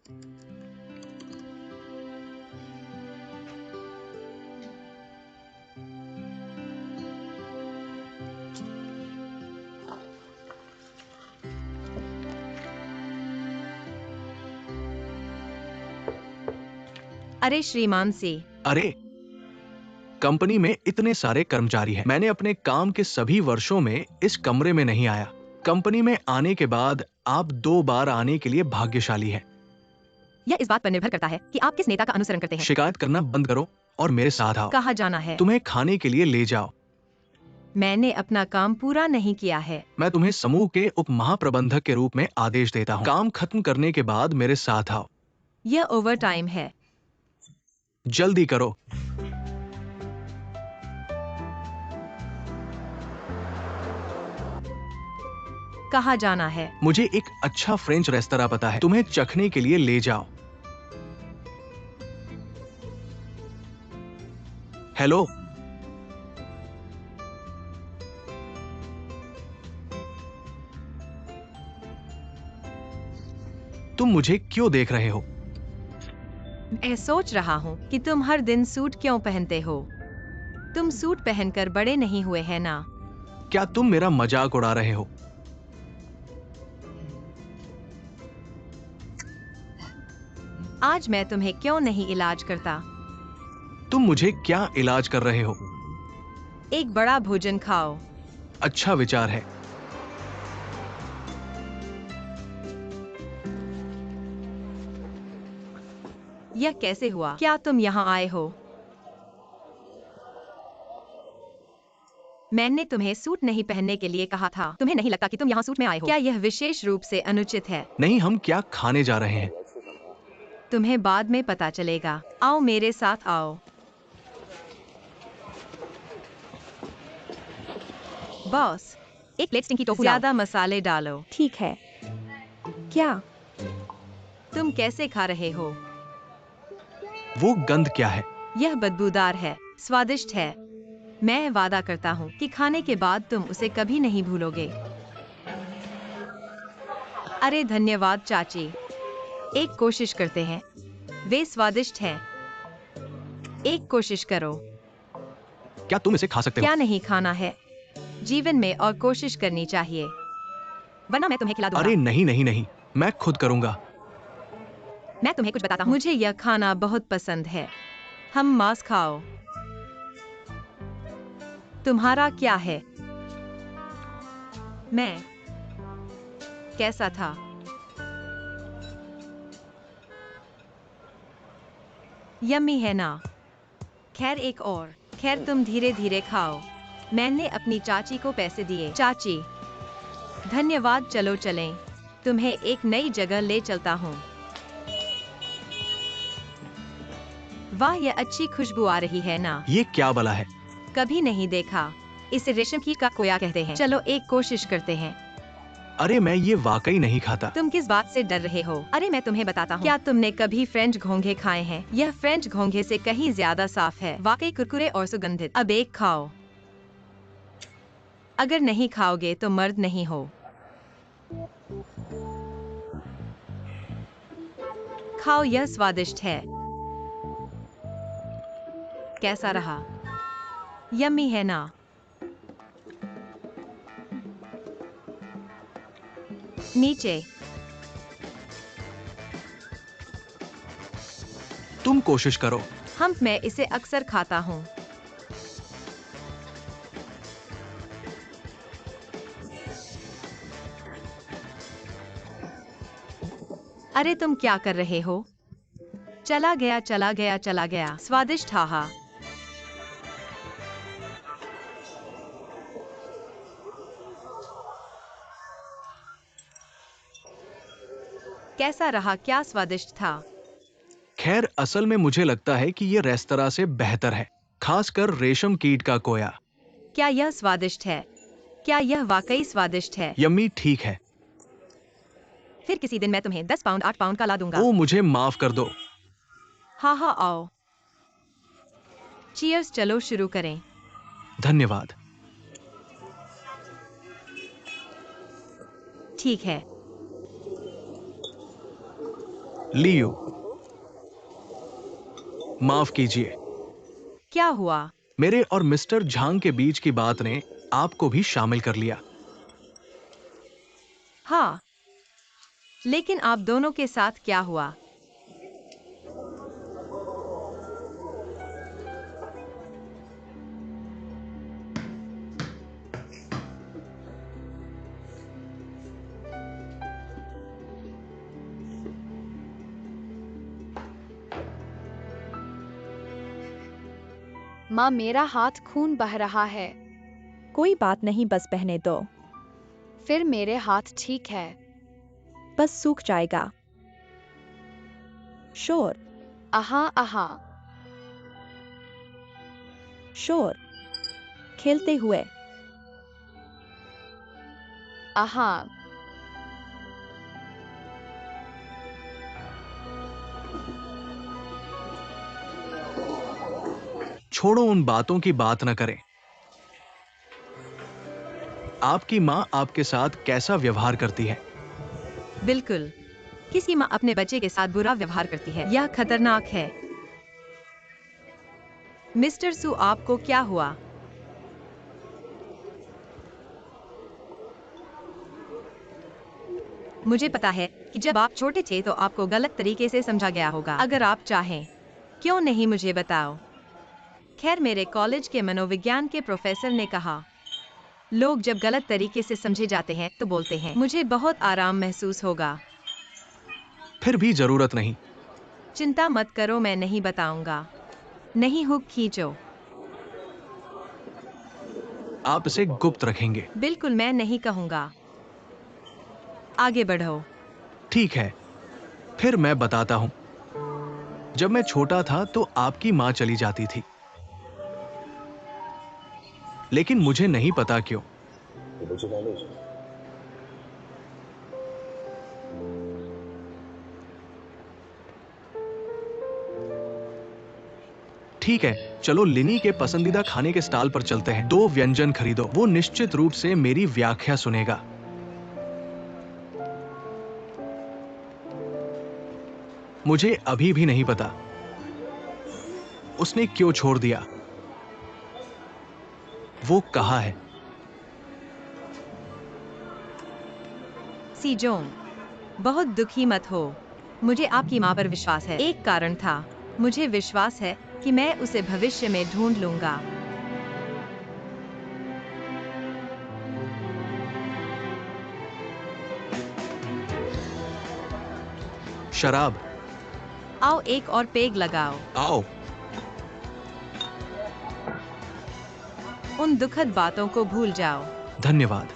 अरे श्रीमान सी, अरे, कंपनी में इतने सारे कर्मचारी हैं। मैंने अपने काम के सभी वर्षों में इस कमरे में नहीं आया। कंपनी में आने के बाद आप 2 बार आने के लिए भाग्यशाली हैं। यह इस बात पर निर्भर करता है कि आप किस नेता का अनुसरण करते हैं। शिकायत करना बंद करो और मेरे साथ आओ। कहाँ जाना है? तुम्हें खाने के लिए ले जाओ। मैंने अपना काम पूरा नहीं किया है। मैं तुम्हें समूह के उप महाप्रबंधक के रूप में आदेश देता हूँ। काम खत्म करने के बाद मेरे साथ आओ। यह ओवर टाइम है। जल्दी करो। कहाँ जाना है? मुझे एक अच्छा फ्रेंच रेस्तरां पता है, तुम्हें चखने के लिए ले जाओ। हेलो, तुम मुझे क्यों देख रहे हो? मैं सोच रहा हूँ कि तुम हर दिन सूट क्यों पहनते हो। तुम सूट पहनकर बड़े नहीं हुए हैं ना? क्या तुम मेरा मजाक उड़ा रहे हो? आज मैं तुम्हें क्यों नहीं इलाज करता? तुम मुझे क्या इलाज कर रहे हो? एक बड़ा भोजन खाओ। अच्छा विचार है। यह कैसे हुआ? क्या तुम यहाँ आए हो? मैंने तुम्हें सूट नहीं पहनने के लिए कहा था। तुम्हें नहीं लगता कि तुम यहाँ सूट में आए हो? क्या यह विशेष रूप से अनुचित है? नहीं, हम क्या खाने जा रहे हैं? तुम्हें बाद में पता चलेगा। आओ मेरे साथ आओ। बॉस, एक प्लेट स्टिंकी टोफू ज्यादा मसाले डालो। ठीक है। क्या? तुम कैसे खा रहे हो? वो गंध क्या है? यह बदबूदार है, स्वादिष्ट है। मैं वादा करता हूँ कि खाने के बाद तुम उसे कभी नहीं भूलोगे। अरे धन्यवाद चाची। एक कोशिश करते हैं। वे स्वादिष्ट हैं। एक कोशिश करो। क्या तुम इसे खा सकते हो? क्या नहीं खाना है? जीवन में और कोशिश करनी चाहिए, वरना मैं तुम्हें खिला दूंगा। अरे नहीं नहीं नहीं, मैं खुद करूंगा। मैं तुम्हें कुछ बताता हूँ। मुझे यह खाना बहुत पसंद है। हम मांस खाओ। तुम्हारा क्या है? मैं कैसा था? यम्मी है ना? खैर एक और। खैर तुम धीरे धीरे खाओ। मैंने अपनी चाची को पैसे दिए। चाची, धन्यवाद। चलो चलें। तुम्हें एक नई जगह ले चलता हूँ। वाह, यह अच्छी खुशबू आ रही है ना? ये क्या बला है? कभी नहीं देखा। इसे रेशम कीट का कोया कहते हैं। चलो एक कोशिश करते हैं। अरे मैं ये वाकई नहीं खाता। तुम किस बात से डर रहे हो? अरे मैं तुम्हें बताता हूँ। क्या तुमने कभी फ्रेंच घोंघे खाए हैं? यह फ्रेंच घोंघे से कहीं ज्यादा साफ है। वाकई कुरकुरे और सुगंधित। अब एक खाओ। अगर नहीं खाओगे तो मर्द नहीं हो। खाओ, यह स्वादिष्ट है। कैसा रहा? यम्मी है ना? नीचे। तुम कोशिश करो। मैं इसे अक्सर खाता हूँ। अरे तुम क्या कर रहे हो? चला गया चला गया चला गया। स्वादिष्ट, हाहा। कैसा रहा? क्या स्वादिष्ट था? खैर असल में मुझे लगता है कि ये रेस्तरां से बेहतर है, खासकर रेशम कीट का कोया। क्या यह स्वादिष्ट है? क्या यह वाकई स्वादिष्ट है? यम्मी ठीक है। फिर किसी दिन मैं तुम्हें 10 पाउंड 8 पाउंड का ला दूंगा। ओ मुझे माफ कर दो। हाँ हाँ, आओ। चीयर्स, चलो शुरू करें। धन्यवाद। ठीक है। लियो, माफ कीजिए। क्या हुआ? मेरे और मिस्टर झांग के बीच की बात ने आपको भी शामिल कर लिया। हाँ, लेकिन आप दोनों के साथ क्या हुआ? माँ, मेरा हाथ खून बह रहा है। कोई बात नहीं, बस बहने दो, फिर मेरे हाथ ठीक है। बस सूख जाएगा। शोर आहा आहा। शोर, खेलते हुए। आहा। छोड़ो, उन बातों की बात न करें। आपकी माँ आपके साथ कैसा व्यवहार करती है? बिल्कुल, किसी माँ अपने बच्चे के साथ बुरा व्यवहार करती है। यह खतरनाक है। मिस्टर सू, आपको क्या हुआ? मुझे पता है कि जब आप छोटे थे तो आपको गलत तरीके से समझा गया होगा। अगर आप चाहें, क्यों नहीं मुझे बताओ? खैर, मेरे कॉलेज के मनोविज्ञान के प्रोफेसर ने कहा, लोग जब गलत तरीके से समझे जाते हैं तो बोलते हैं, मुझे बहुत आराम महसूस होगा। फिर भी जरूरत नहीं। चिंता मत करो, मैं नहीं बताऊंगा। नहीं, हुक खींचो। आप इसे गुप्त रखेंगे। बिल्कुल, मैं नहीं कहूंगा। आगे बढ़ो। ठीक है, फिर मैं बताता हूं। जब मैं छोटा था तो आपकी माँ चली जाती थी, लेकिन मुझे नहीं पता क्यों। ठीक है, चलो लिनी के पसंदीदा खाने के स्टॉल पर चलते हैं। 2 व्यंजन खरीदो, वो निश्चित रूप से मेरी व्याख्या सुनेगा। मुझे अभी भी नहीं पता उसने क्यों छोड़ दिया। वो कहाँ है? सीजोंग, बहुत दुखी मत हो। मुझे आपकी माँ पर विश्वास है। एक कारण था। मुझे विश्वास है कि मैं उसे भविष्य में ढूंढ लूंगा। शराब। आओ, एक और पेग लगाओ। आओ। उन दुखद बातों को भूल जाओ। धन्यवाद।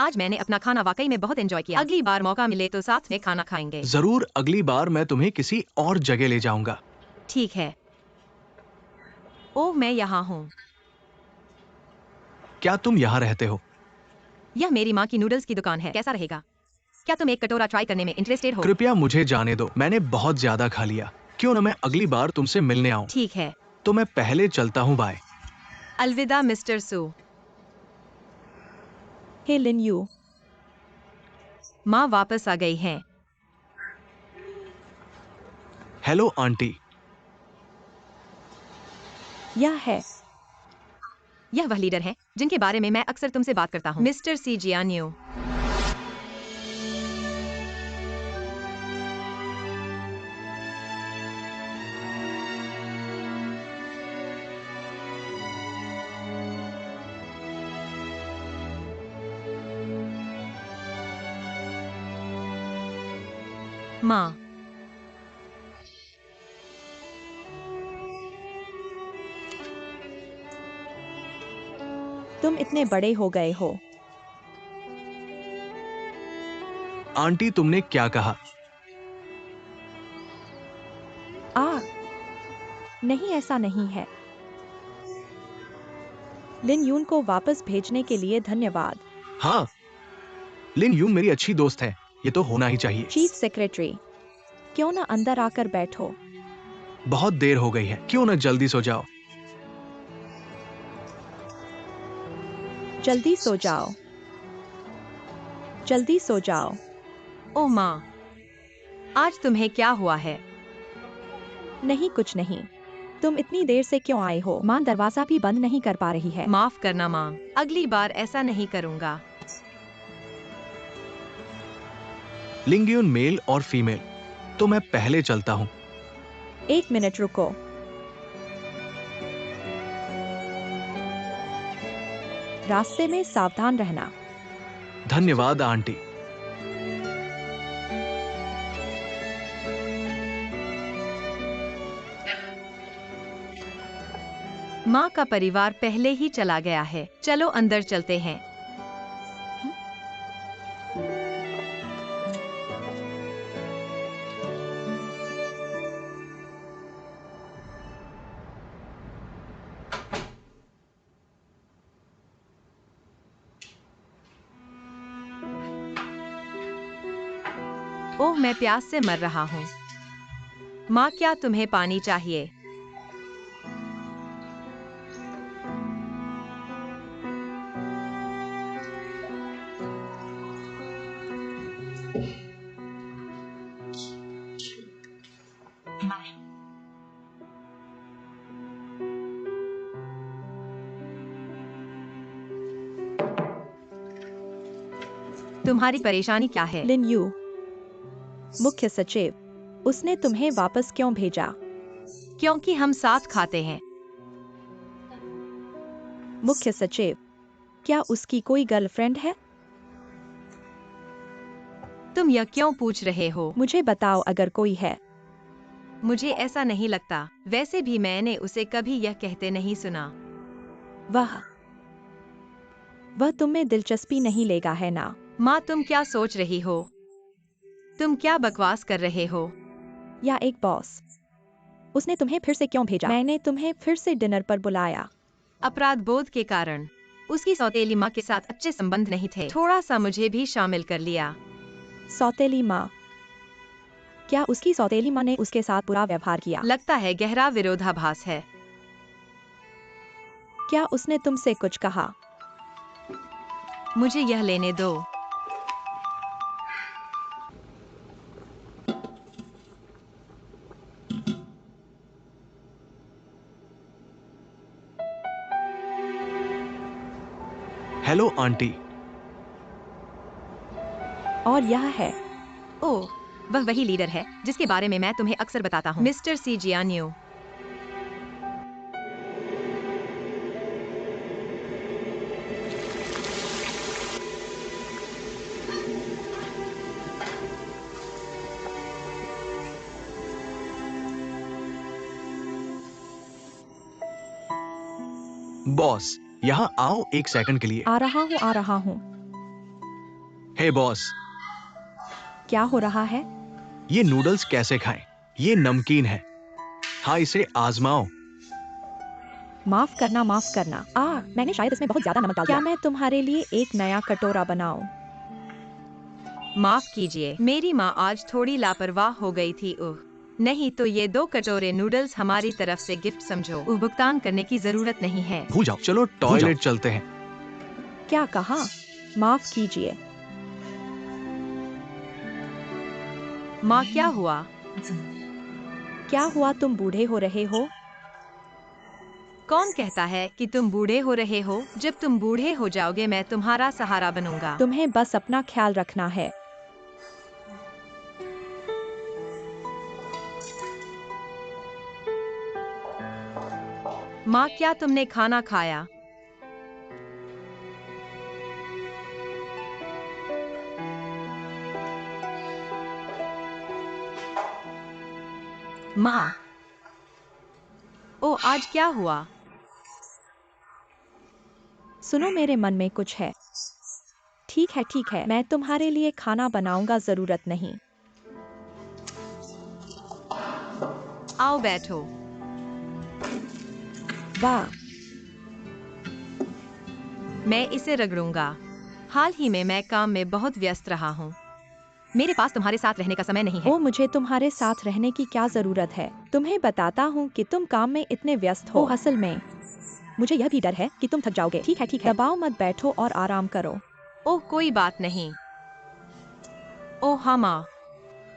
आज मैंने अपना खाना वाकई में बहुत एंजॉय किया। अगली बार मौका मिले तो साथ में खाना खाएंगे। जरूर, अगली बार मैं तुम्हें किसी और जगह ले जाऊंगा। ठीक है। ओह, मैं यहाँ हूँ। क्या तुम यहाँ रहते हो? यह मेरी माँ की नूडल्स की दुकान है। कैसा रहेगा? क्या तुम एक कटोरा ट्राई करने में इंटरेस्टेड हो? कृपया मुझे जाने दो, मैंने बहुत ज्यादा खा लिया। क्यों न मैं अगली बार तुमसे मिलने आऊं। ठीक है। तो मैं पहले चलता हूँ, बाय। अलविदा mister Sue. Hey Lin you, माँ वापस आ गई हैं। Hello aunty. यह है। यह वह लीडर हैं जिनके बारे में मैं अक्सर तुमसे बात करता हूँ, मिस्टर सी जियान्यू। माँ, तुम इतने बड़े हो गए हो। आंटी, तुमने क्या कहा? नहीं, ऐसा नहीं है। लिन यून को वापस भेजने के लिए धन्यवाद। हाँ, लिन यू मेरी अच्छी दोस्त है, ये तो होना ही चाहिए। चीफ सेक्रेटरी, क्यों ना अंदर आकर बैठो। बहुत देर हो गई है, क्यों न जल्दी सो जाओ। जल्दी सो जाओ। जल्दी सो जाओ। ओ माँ, आज तुम्हें क्या हुआ है? नहीं, कुछ नहीं। तुम इतनी देर से क्यों आए हो? माँ दरवाजा भी बंद नहीं कर पा रही है। माफ करना माँ, अगली बार ऐसा नहीं करूँगा। लिंगयुन मेल और फीमेल, तो मैं पहले चलता हूँ। 1 मिनट रुको। रास्ते में सावधान रहना। धन्यवाद आंटी। माँ का परिवार पहले ही चला गया है। चलो अंदर चलते हैं। ओह, मैं प्यास से मर रहा हूँ। माँ, क्या तुम्हें पानी चाहिए? तुम्हारी परेशानी क्या है? लिन यू, मुख्य सचिव, उसने तुम्हें वापस क्यों भेजा? क्योंकि हम साथ खाते हैं। मुख्य सचिव, क्या उसकी कोई गर्लफ्रेंड है? तुम यह क्यों पूछ रहे हो? मुझे बताओ अगर कोई है। मुझे ऐसा नहीं लगता। वैसे भी मैंने उसे कभी यह कहते नहीं सुना। वह तुम में दिलचस्पी नहीं लेगा, है ना? माँ, तुम क्या सोच रही हो? तुम क्या बकवास कर रहे हो? या एक बॉस, उसने तुम्हें फिर से क्यों भेजा? मैंने तुम्हें फिर से डिनर पर बुलाया। अपराध बोध के कारण। उसकी सौतेली माँ के साथ अच्छे संबंध नहीं थे। थोड़ा सा मुझे भी शामिल कर लिया। सौतेली माँ? क्या उसकी सौतेली माँ ने उसके साथ बुरा व्यवहार किया? लगता है गहरा विरोधाभास है। क्या उसने तुमसे कुछ कहा? मुझे यह लेने दो। Hello aunty. और यह है। ओह, वह वही लीडर है जिसके बारे में मैं तुम्हें अक्सर बताता हूँ। मिस्टर सी जियान्यू। बॉस, यहाँ आओ 1 सेकंड के लिए। आ रहा हूँ। हे बॉस, क्या हो रहा है? ये नूडल्स कैसे खाएं? ये नमकीन है। हाँ, इसे आजमाओ। माफ करना। मैंने शायद इसमें बहुत ज्यादा नमक डाल दिया। क्या मैं तुम्हारे लिए एक नया कटोरा बनाऊं? माफ कीजिए, मेरी माँ आज थोड़ी लापरवाह हो गई थी। नहीं तो ये 2 कटोरे नूडल्स हमारी तरफ से गिफ्ट समझो। भुगतान करने की जरूरत नहीं है। भूल जाओ, चलो टॉयलेट चलते हैं। क्या कहा? माफ कीजिए। माँ, क्या हुआ? क्या हुआ? तुम बूढ़े हो रहे हो? कौन कहता है कि तुम बूढ़े हो रहे हो? जब तुम बूढ़े हो जाओगे मैं तुम्हारा सहारा बनूंगा। तुम्हें बस अपना ख्याल रखना है। माँ, क्या तुमने खाना खाया? माँ। ओ, आज क्या हुआ? सुनो, मेरे मन में कुछ है। ठीक है, मैं तुम्हारे लिए खाना बनाऊंगा, जरूरत नहीं। आओ बैठो। वाह, मैं इसे रगड़ूंगा। हाल ही में मैं काम में बहुत व्यस्त रहा हूँ। मेरे पास तुम्हारे साथ रहने का समय नहीं है। ओ, मुझे तुम्हारे साथ रहने की क्या जरूरत है? तुम्हें बताता हूँ कि तुम काम में इतने व्यस्त हो। असल में मुझे यह भी डर है कि तुम थक जाओगे। ठीक है, दबाओ मत, बैठो और आराम करो। ओह, कोई बात नहीं। ओह हाँ माँ,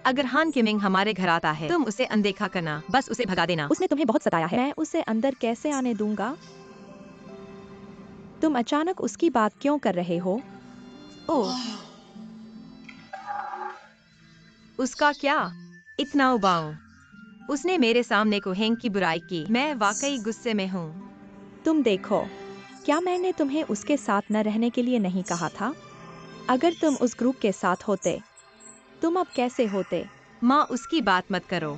अगर हान किमिंग हमारे घर आता है तुम उसे अनदेखा करना, बस उसे भगा देना। उसने तुम्हें बहुत सताया है। मैं उसे अंदर कैसे आने दूंगा? तुम अचानक उसकी बात क्यों कर रहे हो? ओह, उसका क्या? इतना उबाऊ। उसने मेरे सामने कोहेंग की बुराई की। मैं वाकई गुस्से में हूँ। तुम देखो, क्या मैंने तुम्हें उसके साथ न रहने के लिए नहीं कहा था? अगर तुम उस ग्रुप के साथ होते, तुम अब कैसे होते? माँ, उसकी बात मत करो।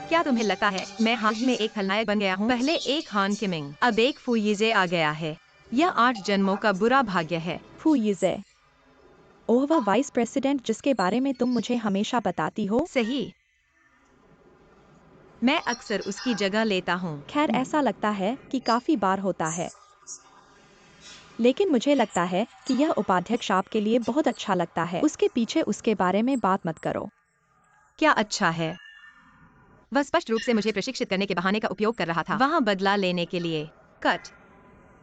क्या तुम्हें लगता है मैं हाल ही में एक खलनायक बन गया हूँ? पहले एक हान किमिंग, अब एक फुयीजे आ गया है। यह 8 जन्मों का बुरा भाग्य है। फुयीजे। ओह, वह वाइस प्रेसिडेंट जिसके बारे में तुम मुझे हमेशा बताती हो। सही। मैं अक्सर उसकी जगह लेता हूँ। खैर, ऐसा लगता है कि काफी बार होता है। लेकिन मुझे लगता है कि यह उपाध्यक्ष आपके लिए बहुत अच्छा लगता है। उसके पीछे उसके बारे में बात मत करो। क्या अच्छा है? वह स्पष्ट रूप से मुझे प्रशिक्षित करने के बहाने का उपयोग कर रहा था, वहाँ बदला लेने के लिए। कट।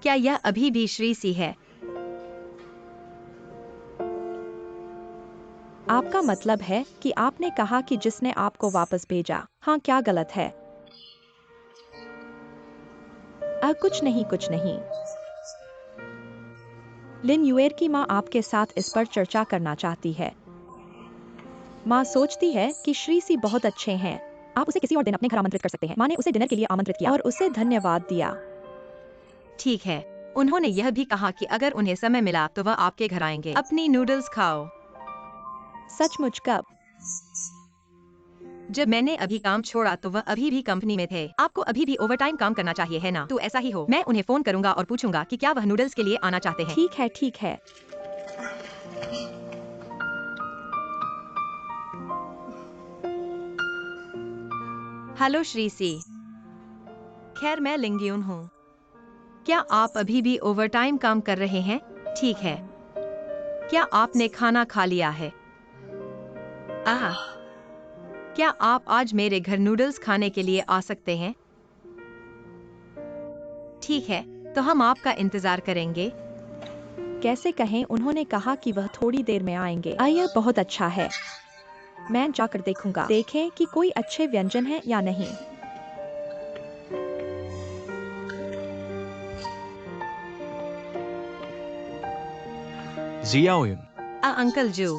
क्या यह अभी भी श्री सी है? आपका मतलब है कि आपने कहा कि जिसने आपको वापस भेजा। हाँ, क्या गलत है? कुछ नहीं, कुछ नहीं। लिन युएर की माँ आपके साथ इस पर चर्चा करना चाहती है। माँ सोचती है कि श्री सी बहुत अच्छे हैं। आप उसे किसी और दिन अपने घर आमंत्रित कर सकते हैं। माँ ने उसे डिनर के लिए आमंत्रित किया और उसे धन्यवाद दिया। ठीक है। उन्होंने यह भी कहा कि अगर उन्हें समय मिला तो वह आपके घर आएंगे। अपनी नूडल्स खाओ। सचमुच? कब? जब मैंने अभी काम छोड़ा तो वह अभी भी कंपनी में थे। आपको अभी भी ओवरटाइम काम करना चाहिए, है ना? तो ऐसा ही हो। मैं उन्हें फोन करूंगा और पूछूंगा कि क्या वह नूडल्स के लिए आना चाहते हैं। ठीक है, ठीक है। हेलो श्री सी। खैर, मैं लिंगयून हूँ। क्या आप अभी भी ओवरटाइम काम कर रहे हैं? ठीक है। क्या आपने खाना खा लिया है? आह, क्या आप आज मेरे घर नूडल्स खाने के लिए आ सकते हैं? ठीक है, तो हम आपका इंतजार करेंगे। कैसे कहें, उन्होंने कहा कि वह थोड़ी देर में आएंगे। यह बहुत अच्छा है। मैं जाकर देखूंगा। देखें कि कोई अच्छे व्यंजन है या नहीं। जियाओयुन, अंकल जू,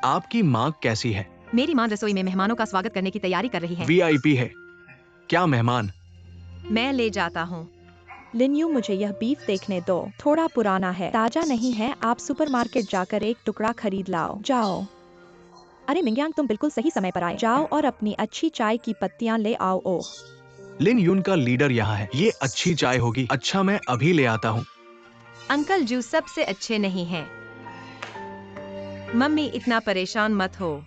आपकी माँ कैसी है? मेरी माँ रसोई में मेहमानों का स्वागत करने की तैयारी कर रही है। वीआईपी है। क्या मेहमान? मैं ले जाता हूँ। लिन्यू, मुझे यह बीफ देखने दो। थोड़ा पुराना है, ताजा नहीं है। आप सुपरमार्केट जाकर एक टुकड़ा खरीद लाओ। जाओ। अरे मिंग्यांग, तुम बिल्कुल सही समय पर आए। जाओ और अपनी अच्छी चाय की पत्तियां ले आओ। ओह, लिन यून का लीडर यहाँ है। ये अच्छी चाय होगी। अच्छा, मैं अभी ले आता हूँ। अंकल जू सबसे अच्छे नहीं हैं। मम्मी, इतना परेशान मत हो।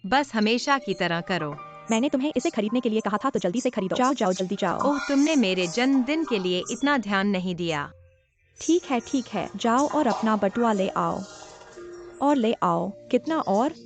बस हमेशा की तरह करो। मैंने तुम्हें इसे खरीदने के लिए कहा था, तो जल्दी से खरीदो। जाओ जाओ, जल्दी जाओ। ओह, तुमने मेरे जन्मदिन के लिए इतना ध्यान नहीं दिया। ठीक है, ठीक है। जाओ और अपना बटुआ ले आओ। और ले आओ। कितना और?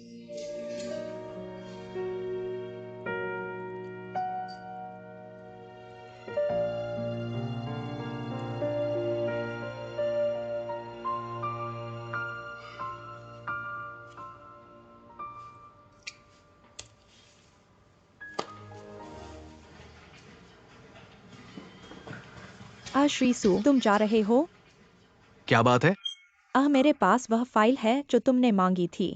श्री सु, तुम जा रहे हो? क्या बात है? मेरे पास वह फाइल है जो तुमने मांगी थी।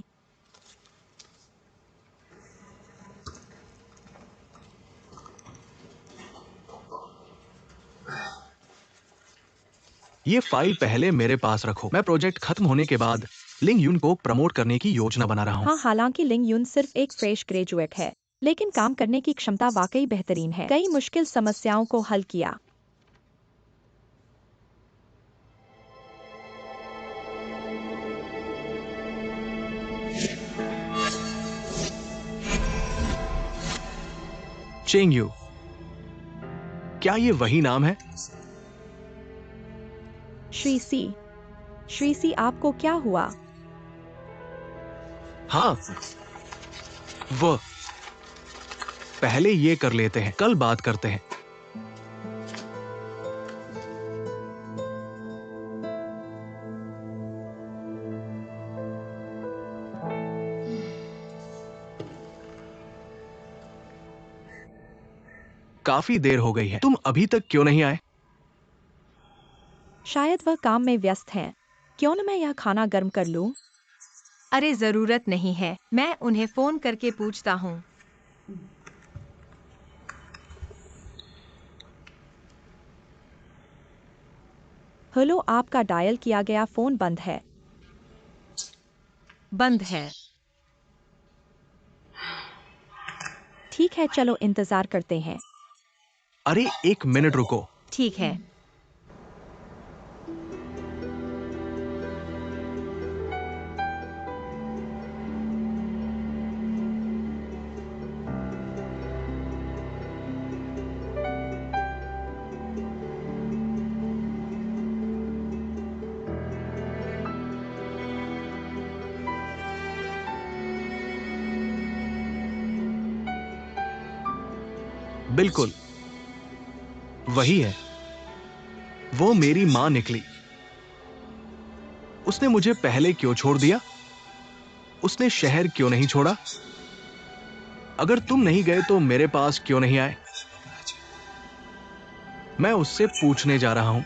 ये फाइल पहले मेरे पास रखो। मैं प्रोजेक्ट खत्म होने के बाद लिंग यून को प्रमोट करने की योजना बना रहा हूँ। हाँ, हालांकि लिंग यून सिर्फ एक फ्रेश ग्रेजुएट है, लेकिन काम करने की क्षमता वाकई बेहतरीन है। कई मुश्किल समस्याओं को हल किया। चेंग यू, क्या ये वही नाम है? श्री सी, आपको क्या हुआ? हाँ, वो पहले ये कर लेते हैं, कल बात करते हैं। काफी देर हो गई है, तुम अभी तक क्यों नहीं आए? शायद वह काम में व्यस्त हैं। क्यों न मैं यह खाना गर्म कर लूं? अरे जरूरत नहीं है, मैं उन्हें फोन करके पूछता हूँ। हेलो, आपका डायल किया गया फोन बंद है। बंद है। ठीक है, चलो इंतजार करते हैं। अरे 1 मिनट रुको। ठीक है। बिल्कुल वही है। वो मेरी मां निकली। उसने मुझे पहले क्यों छोड़ दिया? उसने शहर क्यों नहीं छोड़ा? अगर तुम नहीं गए तो मेरे पास क्यों नहीं आए? मैं उससे पूछने जा रहा हूं।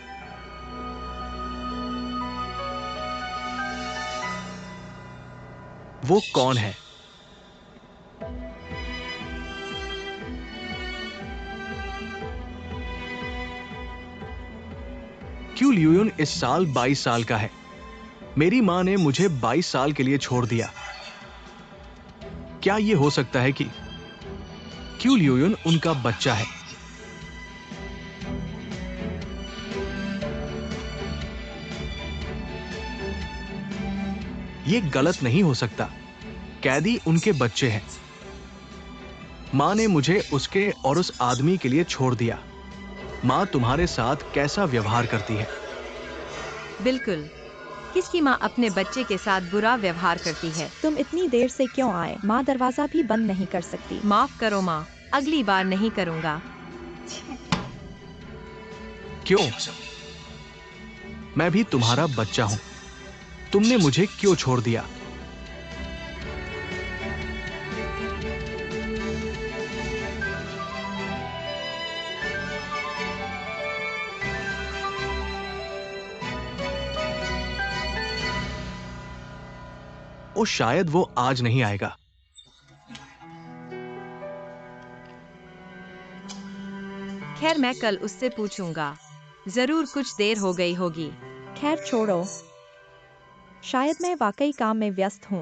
वो कौन है? क्यों ल्यूयुन इस साल 22 साल का है? मेरी मां ने मुझे 22 साल के लिए छोड़ दिया। क्या यह हो सकता है कि क्यों ल्यूयुन उनका बच्चा है? यह गलत नहीं हो सकता। कैदी उनके बच्चे हैं। मां ने मुझे उसके और उस आदमी के लिए छोड़ दिया। मां तुम्हारे साथ कैसा व्यवहार करती है? बिल्कुल। किसकी माँ अपने बच्चे के साथ बुरा व्यवहार करती है? तुम इतनी देर से क्यों आए? माँ दरवाजा भी बंद नहीं कर सकती। माफ करो माँ, अगली बार नहीं करूँगा। क्यों? मैं भी तुम्हारा बच्चा हूं। तुमने मुझे क्यों छोड़ दिया? ओ शायद वो आज नहीं आएगा। खैर मैं कल उससे पूछूंगा। जरूर कुछ देर हो गई होगी। खैर छोड़ो, शायद मैं वाकई काम में व्यस्त हूँ।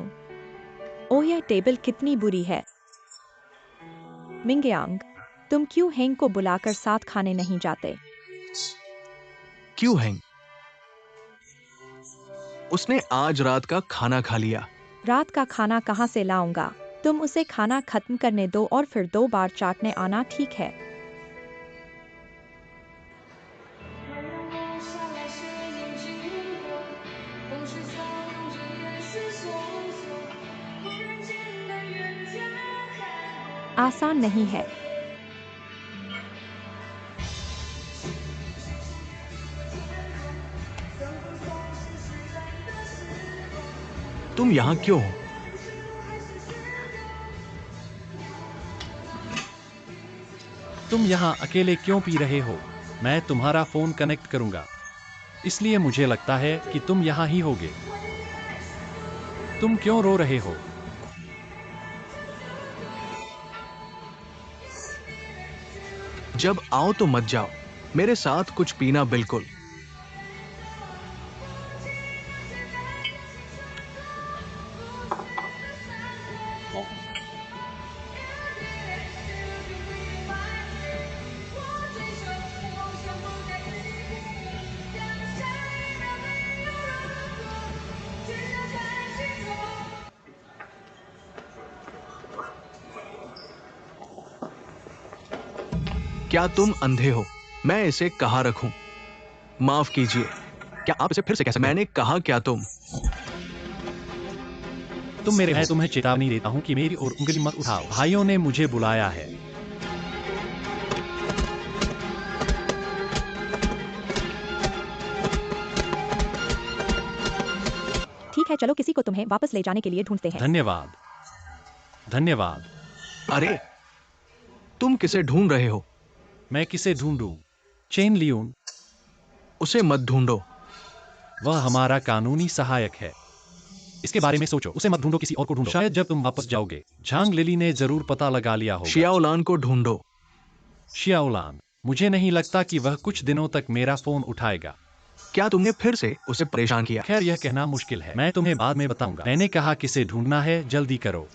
ओह, यह टेबल कितनी बुरी है। मिंगयांग, तुम क्यों हेंग को बुलाकर साथ खाने नहीं जाते? क्यों हैं? उसने आज रात का खाना खा लिया। रात का खाना कहाँ से लाऊंगा? तुम उसे खाना खत्म करने दो और फिर 2 बार चाटने आना, ठीक है? आसान नहीं है। तुम यहां क्यों हो? तुम यहाँ अकेले क्यों पी रहे हो? मैं तुम्हारा फोन कनेक्ट करूंगा। इसलिए मुझे लगता है कि तुम यहाँ ही होगे। तुम क्यों रो रहे हो? जब आओ तो मत जाओ। मेरे साथ कुछ पीना बिल्कुल। क्या तुम अंधे हो? मैं इसे कहाँ रखूं? माफ कीजिए, क्या आप इसे फिर से कह सकते हैं? मैंने कहा क्या तुम? मैं तुम्हें चेतावनी देता हूँ कि मेरी ओर उंगली मत उठाओ। भाइयों ने मुझे बुलाया है। ठीक है, चलो किसी को तुम्हें वापस ले जाने के लिए ढूंढते हैं। धन्यवाद। धन्यवाद। अरे तुम किसे ढूंढ रहे हो? मैं किसे ढूंढूं? चेन लियून? उसे मत ढूंढो। वह हमारा कानूनी सहायक है। इसके बारे में सोचो, उसे मत ढूंढो, किसी और को ढूंढो। शायद जब तुम वापस जाओगे, झांग लिली ने जरूर पता लगा लिया होगा। शियाओलान को ढूंढो। शियाओलान? मुझे नहीं लगता कि वह कुछ दिनों तक मेरा फोन उठाएगा। क्या तुमने फिर से उसे परेशान किया? खैर, यह कहना मुश्किल है। मैं तुम्हें बाद में बताऊंगा। मैंने कहा किसे ढूंढना है, जल्दी करो।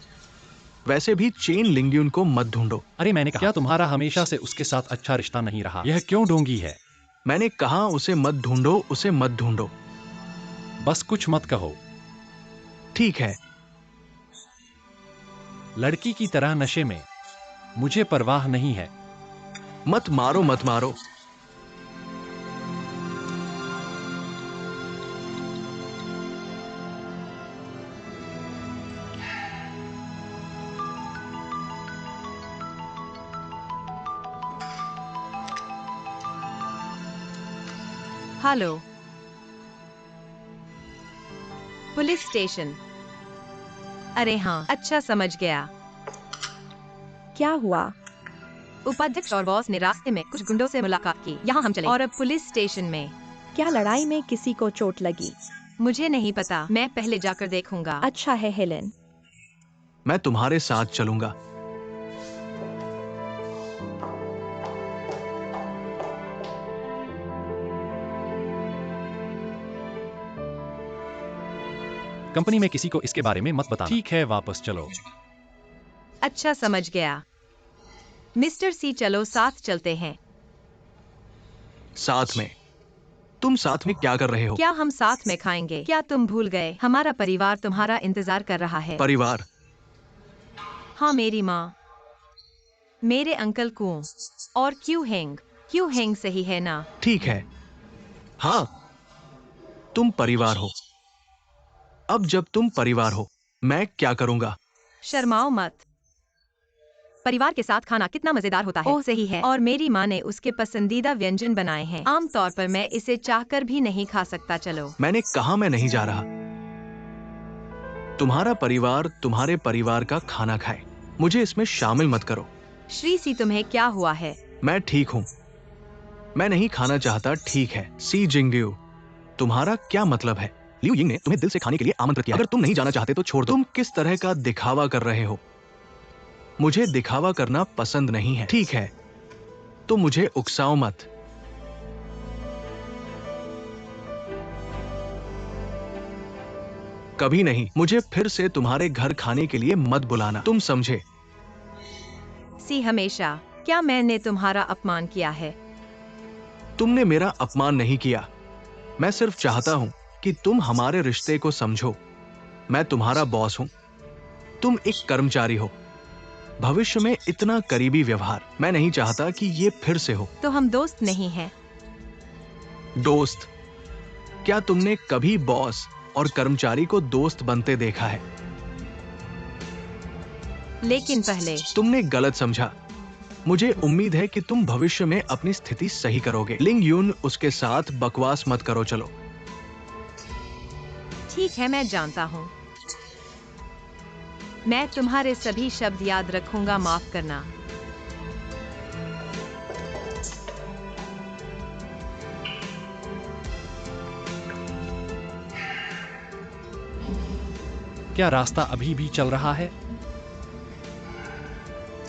वैसे भी चेन लिंगयुन को मत ढूंढो। अरे मैंने कहा, क्या तुम्हारा हमेशा से उसके साथ अच्छा रिश्ता नहीं रहा? यह क्यों ढोंगी है? मैंने कहा उसे मत ढूंढो, उसे मत ढूंढो। बस कुछ मत कहो। ठीक है। लड़की की तरह नशे में। मुझे परवाह नहीं है। मत मारो, मत मारो। हेलो। Police station. अरे हाँ, अच्छा समझ गया। क्या हुआ? उपाध्यक्ष और बॉस ने रास्ते में कुछ गुंडों से मुलाकात की। यहाँ हम चले और अब पुलिस स्टेशन में। क्या लड़ाई में किसी को चोट लगी? मुझे नहीं पता, मैं पहले जाकर देखूंगा। अच्छा है हेलेन। मैं तुम्हारे साथ चलूंगा। कंपनी में किसी को इसके बारे में मत बताना। ठीक है, वापस चलो। अच्छा समझ गया। मिस्टर सी, चलो साथ चलते हैं। साथ में? तुम साथ में क्या कर रहे हो? क्या हम साथ में खाएंगे? क्या तुम भूल गए? हमारा परिवार तुम्हारा इंतजार कर रहा है। परिवार? हाँ, मेरी माँ, मेरे अंकल कुओं और क्यू हेंग सही है ना? ठीक है। हाँ, तुम परिवार हो। अब जब तुम परिवार हो, मैं क्या करूंगा? शर्माओ मत। परिवार के साथ खाना कितना मजेदार होता है। ओह सही है। और मेरी माँ ने उसके पसंदीदा व्यंजन बनाए हैं। आमतौर पर मैं इसे चाहकर भी नहीं खा सकता। चलो। मैंने कहा मैं नहीं जा रहा। तुम्हारा परिवार तुम्हारे परिवार का खाना खाए, मुझे इसमें शामिल मत करो। श्री सी, तुम्हें क्या हुआ है? मैं ठीक हूं। मैं नहीं खाना चाहता। ठीक है। सी जिंगलिू, तुम्हारा क्या मतलब है? लिू यिंग ने तुम्हें दिल से खाने के लिए आमंत्रित किया। अगर तुम नहीं जाना चाहते तो छोड़ दो। तुम किस तरह का दिखावा कर रहे हो? मुझे दिखावा करना पसंद नहीं है। ठीक है, तो मुझे उकसाओ मत। कभी नहीं। मुझे फिर से तुम्हारे घर खाने के लिए मत बुलाना, तुम समझे? सी, हमेशा। क्या मैंने तुम्हारा अपमान किया है? तुमने मेरा अपमान नहीं किया। मैं सिर्फ चाहता हूं कि तुम हमारे रिश्ते को समझो। मैं तुम्हारा बॉस हूं, तुम एक कर्मचारी हो। भविष्य में इतना करीबी व्यवहार मैं नहीं चाहता कि ये फिर से हो। तो हम दोस्त नहीं हैं? दोस्त? क्या तुमने कभी बॉस और कर्मचारी को दोस्त बनते देखा है? लेकिन पहले तुमने गलत समझा। मुझे उम्मीद है कि तुम भविष्य में अपनी स्थिति सही करोगे। लिंग यून, उसके साथ बकवास मत करो। चलो। ठीक है, मैं जानता हूँ। मैं तुम्हारे सभी शब्द याद रखूंगा। माफ करना। क्या रास्ता अभी भी चल रहा है?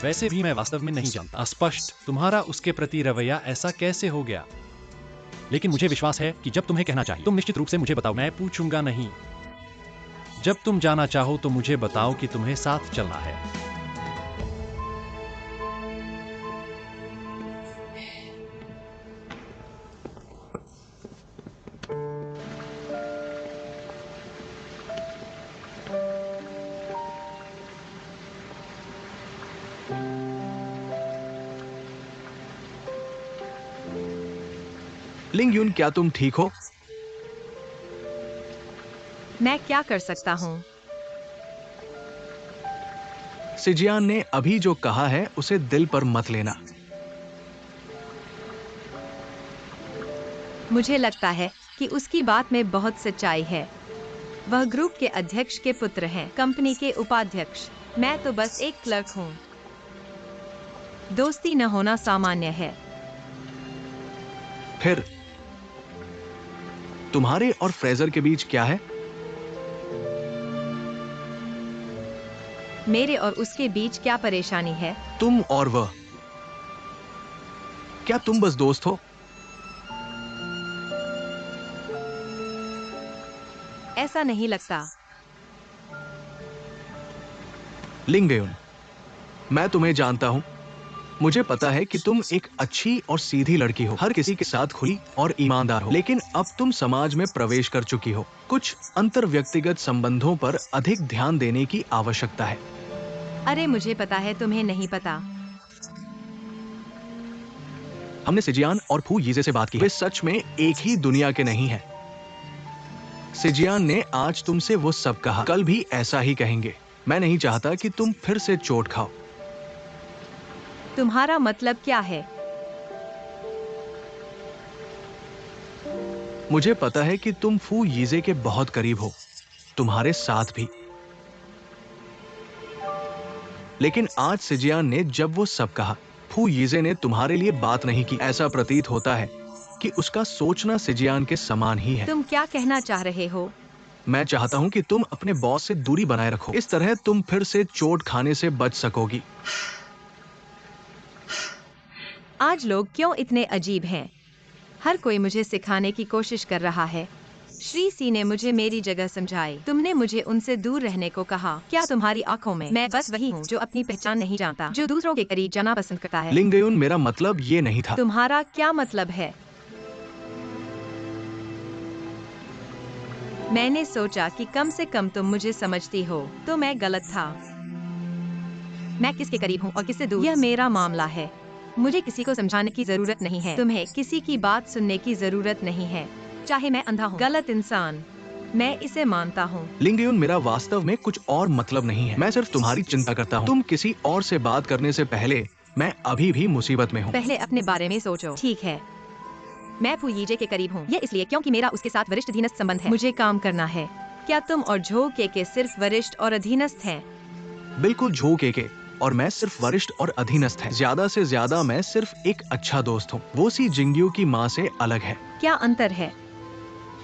वैसे भी मैं वास्तव में नहीं जानता। स्पष्ट, तुम्हारा उसके प्रति रवैया ऐसा कैसे हो गया? लेकिन मुझे विश्वास है कि जब तुम्हें कहना चाहिए तुम निश्चित रूप से मुझे बताओ। मैं पूछूंगा नहीं। जब तुम जाना चाहो तो मुझे बताओ कि तुम्हें साथ चलना है। लिंग यून, क्या तुम ठीक हो? मैं क्या कर सकता हूँ? सिजियान ने अभी जो कहा है उसे दिल पर मत लेना। मुझे लगता है कि उसकी बात में बहुत सच्चाई है। वह ग्रुप के अध्यक्ष के पुत्र हैं, कंपनी के उपाध्यक्ष। मैं तो बस एक क्लर्क हूँ। दोस्ती न होना सामान्य है। फिर तुम्हारे और फ्रेजर के बीच क्या है? मेरे और उसके बीच क्या परेशानी है? तुम और वह, क्या तुम बस दोस्त हो? ऐसा नहीं लगता। लिंगयुन, मैं तुम्हें जानता हूं। मुझे पता है कि तुम एक अच्छी और सीधी लड़की हो, हर किसी के साथ खुली और ईमानदार हो। लेकिन अब तुम समाज में प्रवेश कर चुकी हो। कुछ अंतर व्यक्तिगत संबंधों पर अधिक ध्यान देने की आवश्यकता है। अरे मुझे पता है, तुम्हें नहीं पता। हमने सिजियान और फू यीजे से बात की। वे सच में एक ही दुनिया के नहीं हैं। सिजियान ने आज तुमसे वो सब कहा, कल भी ऐसा ही कहेंगे। मैं नहीं चाहता कि तुम फिर से चोट खाओ। तुम्हारा मतलब क्या है? मुझे पता है कि तुम फू यीजे के बहुत करीब हो, तुम्हारे साथ भी। लेकिन आज सिजियान ने जब वो सब कहा, फू यीजे ने तुम्हारे लिए बात नहीं की। ऐसा प्रतीत होता है कि उसका सोचना सिजियान के समान ही है। तुम क्या कहना चाह रहे हो? मैं चाहता हूं कि तुम अपने बॉस से दूरी बनाए रखो। इस तरह तुम फिर से चोट खाने से बच सकोगी। आज लोग क्यों इतने अजीब हैं? हर कोई मुझे सिखाने की कोशिश कर रहा है। श्री सी ने मुझे मेरी जगह समझाई। तुमने मुझे उनसे दूर रहने को कहा। क्या तुम्हारी आंखों में मैं बस वही हूँ जो अपनी पहचान नहीं जानता, जो दूसरों के करीब जाना पसंद करता है? लिंगयुन, मेरा मतलब ये नहीं था। तुम्हारा क्या मतलब है? मैंने सोचा कि कम से कम तुम मुझे समझती हो, तो मैं गलत था। मैं किसके करीब हूँ और किससे दूर, यह मेरा मामला है। मुझे किसी को समझाने की जरूरत नहीं है। तुम्हें किसी की बात सुनने की जरूरत नहीं है, चाहे मैं अंधा हूँ, गलत इंसान। मैं इसे मानता हूँ। लिंगयुन, मेरा वास्तव में कुछ और मतलब नहीं है। मैं सिर्फ तुम्हारी चिंता करता हूँ। तुम किसी और से बात करने से पहले मैं अभी भी मुसीबत में हूँ। पहले अपने बारे में सोचो। ठीक है, मैं फू यीजे के करीब हूँ, ये इसलिए क्योंकि मेरा उसके साथ वरिष्ठ अधीनस्थ संबंध है। मुझे काम करना है। क्या तुम और झो के सिर्फ वरिष्ठ और अधीनस्थ हैं? बिल्कुल, झो के और मैं सिर्फ वरिष्ठ और अधीनस्थ हैं। ज्यादा से ज्यादा मैं सिर्फ एक अच्छा दोस्त हूँ। वो सी जिंगयू की माँ से अलग है। क्या अंतर है?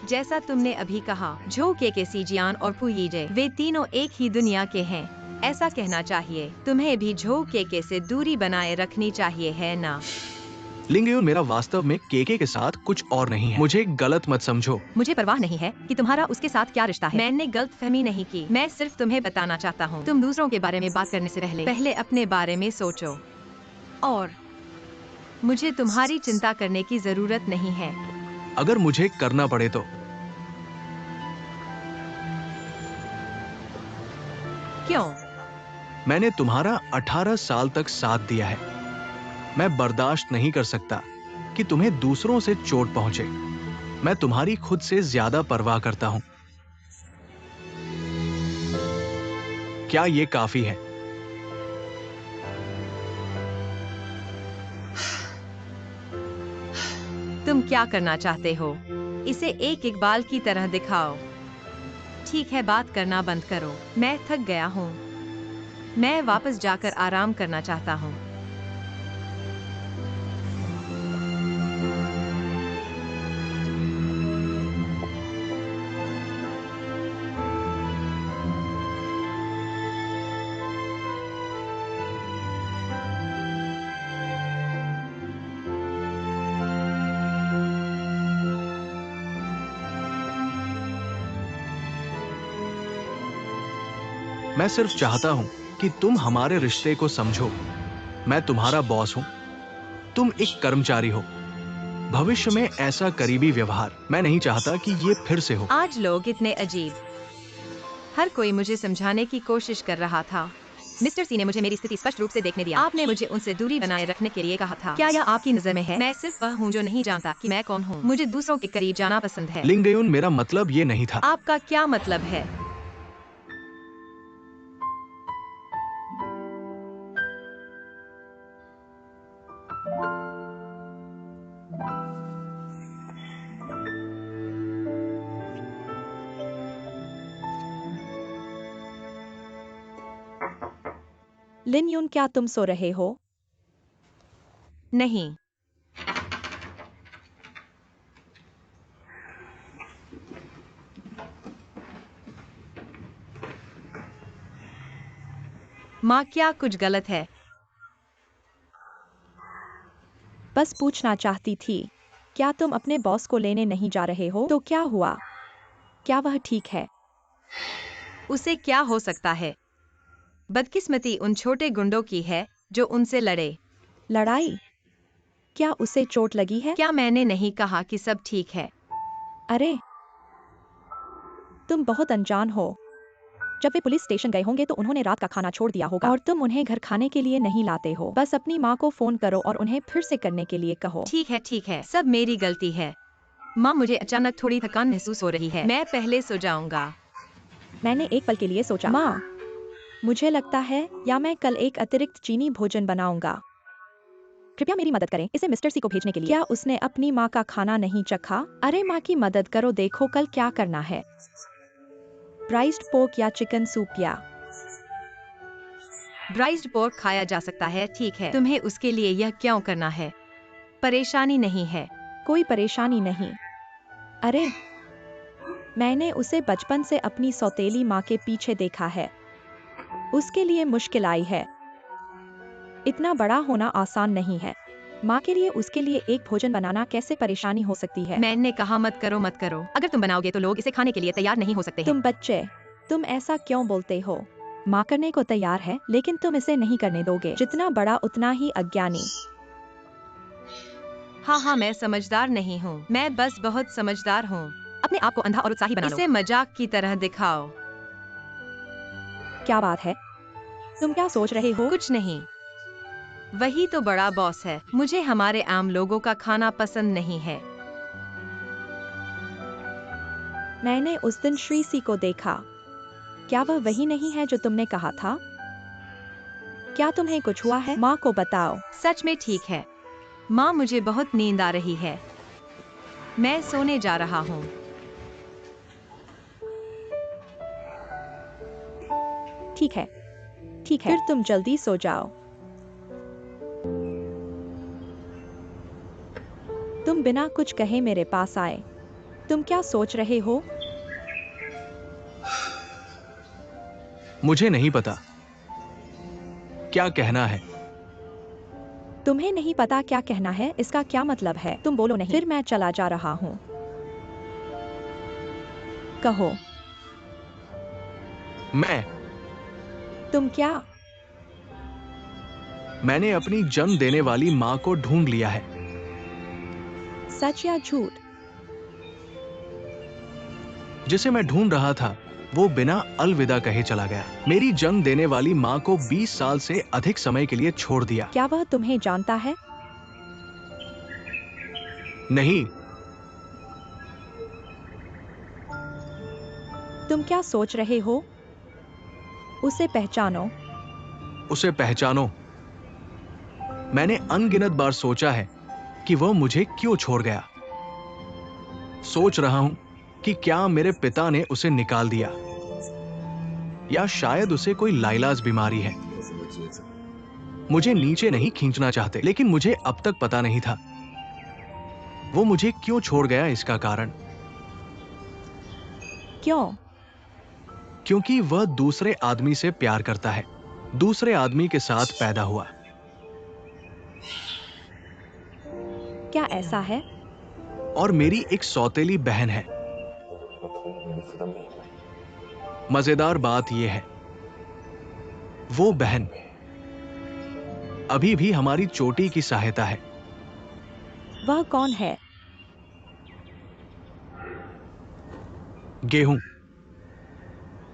जैसा तुमने अभी कहा, झो के सीजियान और फू यीजे, वे तीनों एक ही दुनिया के हैं। ऐसा कहना चाहिए। तुम्हें भी झो के से दूरी बनाए रखनी चाहिए, है ना? लिंगयुन, मेरा वास्तव में केके के साथ कुछ और नहीं है। मुझे गलत मत समझो। मुझे परवाह नहीं है कि तुम्हारा उसके साथ क्या रिश्ता है। मैंने गलतफहमी नहीं की। मैं सिर्फ तुम्हें बताना चाहता हूँ, तुम दूसरों के बारे में बात करने से पहले अपने बारे में सोचो। और मुझे तुम्हारी चिंता करने की जरूरत नहीं है। अगर मुझे करना पड़े तो। क्यों? मैंने तुम्हारा 18 साल तक साथ दिया है। मैं बर्दाश्त नहीं कर सकता कि तुम्हें दूसरों से चोट पहुंचे। मैं तुम्हारी खुद से ज्यादा परवाह करता हूं। क्या ये काफी है? तुम क्या करना चाहते हो? इसे एक इकबाल की तरह दिखाओ। ठीक है, बात करना बंद करो। मैं थक गया हूँ। मैं वापस जाकर आराम करना चाहता हूँ। मैं सिर्फ चाहता हूं कि तुम हमारे रिश्ते को समझो। मैं तुम्हारा बॉस हूं, तुम एक कर्मचारी हो। भविष्य में ऐसा करीबी व्यवहार मैं नहीं चाहता कि ये फिर से हो। आज लोग इतने अजीब। हर कोई मुझे समझाने की कोशिश कर रहा था। मिस्टर सी ने मुझे मेरी स्थिति स्पष्ट रूप से देखने दिया। आपने मुझे उनसे दूरी बनाए रखने के लिए कहा था। क्या यह आपकी नजर में है? मैं सिर्फ वह हूँ जो नहीं जानता कि मैं कौन हूँ। मुझे दूसरों के करीब जाना पसंद है। लिंगयुन, मेरा मतलब ये नहीं था। आपका क्या मतलब है? लिन यून, क्या तुम सो रहे हो? नहीं। माँ, क्या कुछ गलत है? बस पूछना चाहती थी। क्या तुम अपने बॉस को लेने नहीं जा रहे हो? तो क्या हुआ? क्या वह ठीक है? उसे क्या हो सकता है? बदकिस्मती उन छोटे गुंडों की है जो उनसे लड़े। लड़ाई? क्या उसे चोट लगी है? क्या मैंने नहीं कहा कि सब ठीक है? अरे, तुम बहुत अनजान हो। जब वे पुलिस स्टेशन गए होंगे तो उन्होंने रात का खाना छोड़ दिया होगा और तुम उन्हें घर खाने के लिए नहीं लाते हो। बस अपनी माँ को फोन करो और उन्हें फिर से करने के लिए कहो। ठीक है, सब मेरी गलती है। माँ, मुझे अचानक थोड़ी थकान महसूस हो रही है। मैं पहले सो जाऊंगा। मैंने एक पल के लिए सोचा, माँ, मुझे लगता है या मैं कल एक अतिरिक्त चीनी भोजन बनाऊंगा। कृपया मेरी मदद करें इसे मिस्टर सी को भेजने के लिए। क्या उसने अपनी माँ का खाना नहीं चखा? अरे माँ की मदद करो, देखो कल क्या करना है। ब्राइस्ड पोर्क या चिकन सूप या ब्राइस्ड पोर्क खाया जा सकता है। ठीक है, तुम्हें उसके लिए यह क्यों करना है? परेशानी नहीं है। कोई परेशानी नहीं। अरे, मैंने उसे बचपन से अपनी सौतेली माँ के पीछे देखा है। उसके लिए मुश्किल आई है। इतना बड़ा होना आसान नहीं है। माँ के लिए उसके लिए एक भोजन बनाना कैसे परेशानी हो सकती है? मैंने कहा मत करो मत करो। अगर तुम बनाओगे तो लोग इसे खाने के लिए तैयार नहीं हो सकते हैं। तुम बच्चे, तुम ऐसा क्यों बोलते हो? माँ करने को तैयार है लेकिन तुम इसे नहीं करने दोगे। जितना बड़ा उतना ही अज्ञानी। हाँ, मैं समझदार नहीं हूँ। मैं बस बहुत समझदार हूँ। अपने आप को अंधा और उत्साही बना लो। इसे मजाक की तरह दिखाओ। क्या बात है? तुम क्या सोच रहे हो? कुछ नहीं। वही तो बड़ा बॉस है। मुझे हमारे आम लोगों का खाना पसंद नहीं है। मैंने उस दिन श्री सी को देखा। क्या वह वही नहीं है जो तुमने कहा था? क्या तुम्हें कुछ हुआ है? माँ को बताओ। सच में ठीक है। माँ, मुझे बहुत नींद आ रही है। मैं सोने जा रहा हूँ। ठीक है, ठीक है। फिर तुम जल्दी सो जाओ। तुम बिना कुछ कहे मेरे पास आए। तुम क्या सोच रहे हो? मुझे नहीं पता क्या कहना है। तुम्हें नहीं पता क्या कहना है? इसका क्या मतलब है? तुम बोलो नहीं। फिर मैं चला जा रहा हूँ। कहो। तुम क्या? मैंने अपनी जन्म देने वाली माँ को ढूंढ लिया है। सच या झूठ? जिसे मैं ढूंढ रहा था वो बिना अलविदा कहे चला गया। मेरी जन्म देने वाली माँ को 20 साल से अधिक समय के लिए छोड़ दिया। क्या वह तुम्हें जानता है? नहीं। तुम क्या सोच रहे हो? उसे पहचानो। उसे पहचानो। मैंने अनगिनत बार सोचा है कि वह मुझे क्यों छोड़ गया। सोच रहा हूं कि क्या मेरे पिता ने उसे निकाल दिया या शायद उसे कोई लाइलाज बीमारी है। मुझे नीचे नहीं खींचना चाहते, लेकिन मुझे अब तक पता नहीं था वो मुझे क्यों छोड़ गया। इसका कारण क्यों? क्योंकि वह दूसरे आदमी से प्यार करता है, दूसरे आदमी के साथ पैदा हुआ। क्या ऐसा है? और मेरी एक सौतेली बहन है। मजेदार बात यह है वो बहन अभी भी हमारी चोटी की सहायता है। वह कौन है? गेहूं।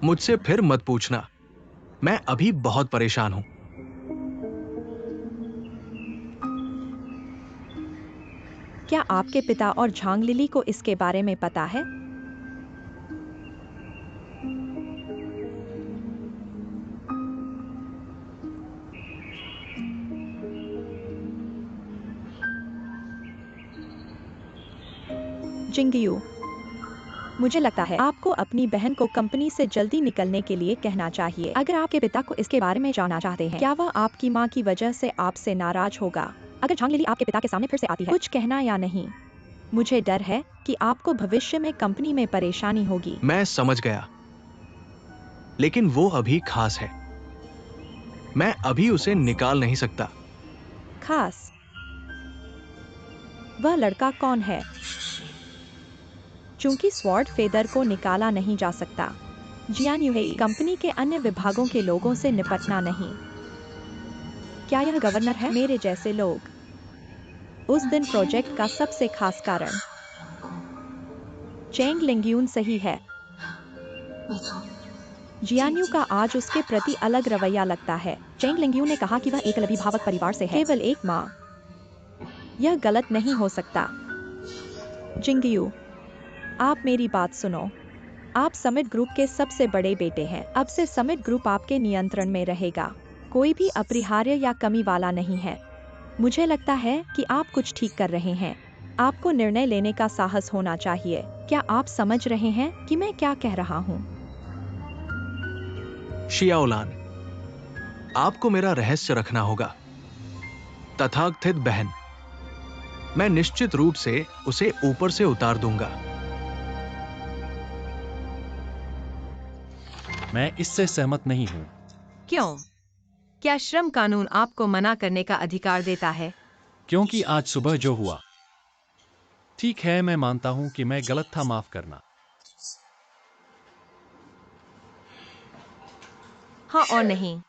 मुझसे फिर मत पूछना, मैं अभी बहुत परेशान हूं। क्या आपके पिता और झांग लिली को इसके बारे में पता है? जिंगयू, मुझे लगता है आपको अपनी बहन को कंपनी से जल्दी निकलने के लिए कहना चाहिए। अगर आपके पिता को इसके बारे में जानना चाहते हैं, क्या वह आपकी माँ की वजह से आपसे नाराज होगा? अगर झांग लिली आपके पिता के सामने फिर से आती है, कुछ कहना या नहीं? मुझे डर है कि आपको भविष्य में कंपनी में परेशानी होगी। मैं समझ गया, लेकिन वो अभी खास है। मैं अभी उसे निकाल नहीं सकता। खास वह लड़का कौन है? चूंकि स्वॉर्ड फेदर को निकाला नहीं जा सकता, जियान यूहे कंपनी के अन्य विभागों के लोगों से निपटना नहीं। क्या यह गवर्नर है? मेरे जैसे लोग। उस दिन प्रोजेक्ट का सबसे खास कारण। चेंग लिंगयून सही है। जियान्यू का आज उसके प्रति अलग रवैया लगता है। चेंग लिंगयू ने कहा कि वह एक अभिभावक परिवार से है, केवल एक माँ। यह गलत नहीं हो सकता। जिंगयू, आप मेरी बात सुनो। आप समिट ग्रुप के सबसे बड़े बेटे हैं। अब से समिट ग्रुप आपके नियंत्रण में रहेगा। कोई भी अपरिहार्य या कमी वाला नहीं है। मुझे लगता है कि आप कुछ ठीक कर रहे हैं। आपको निर्णय लेने का साहस होना चाहिए। क्या आप समझ रहे हैं कि मैं क्या कह रहा हूँ? शियाओलान, आपको मेरा रहस्य रखना होगा। तथाकथित बहन, मैं निश्चित रूप से उसे ऊपर से उतार दूंगा। मैं इससे सहमत नहीं हूँ। क्यों? क्या श्रम कानून आपको मना करने का अधिकार देता है? क्योंकि आज सुबह जो हुआ। ठीक है, मैं मानता हूँ कि मैं गलत था, माफ करना। हाँ और नहीं।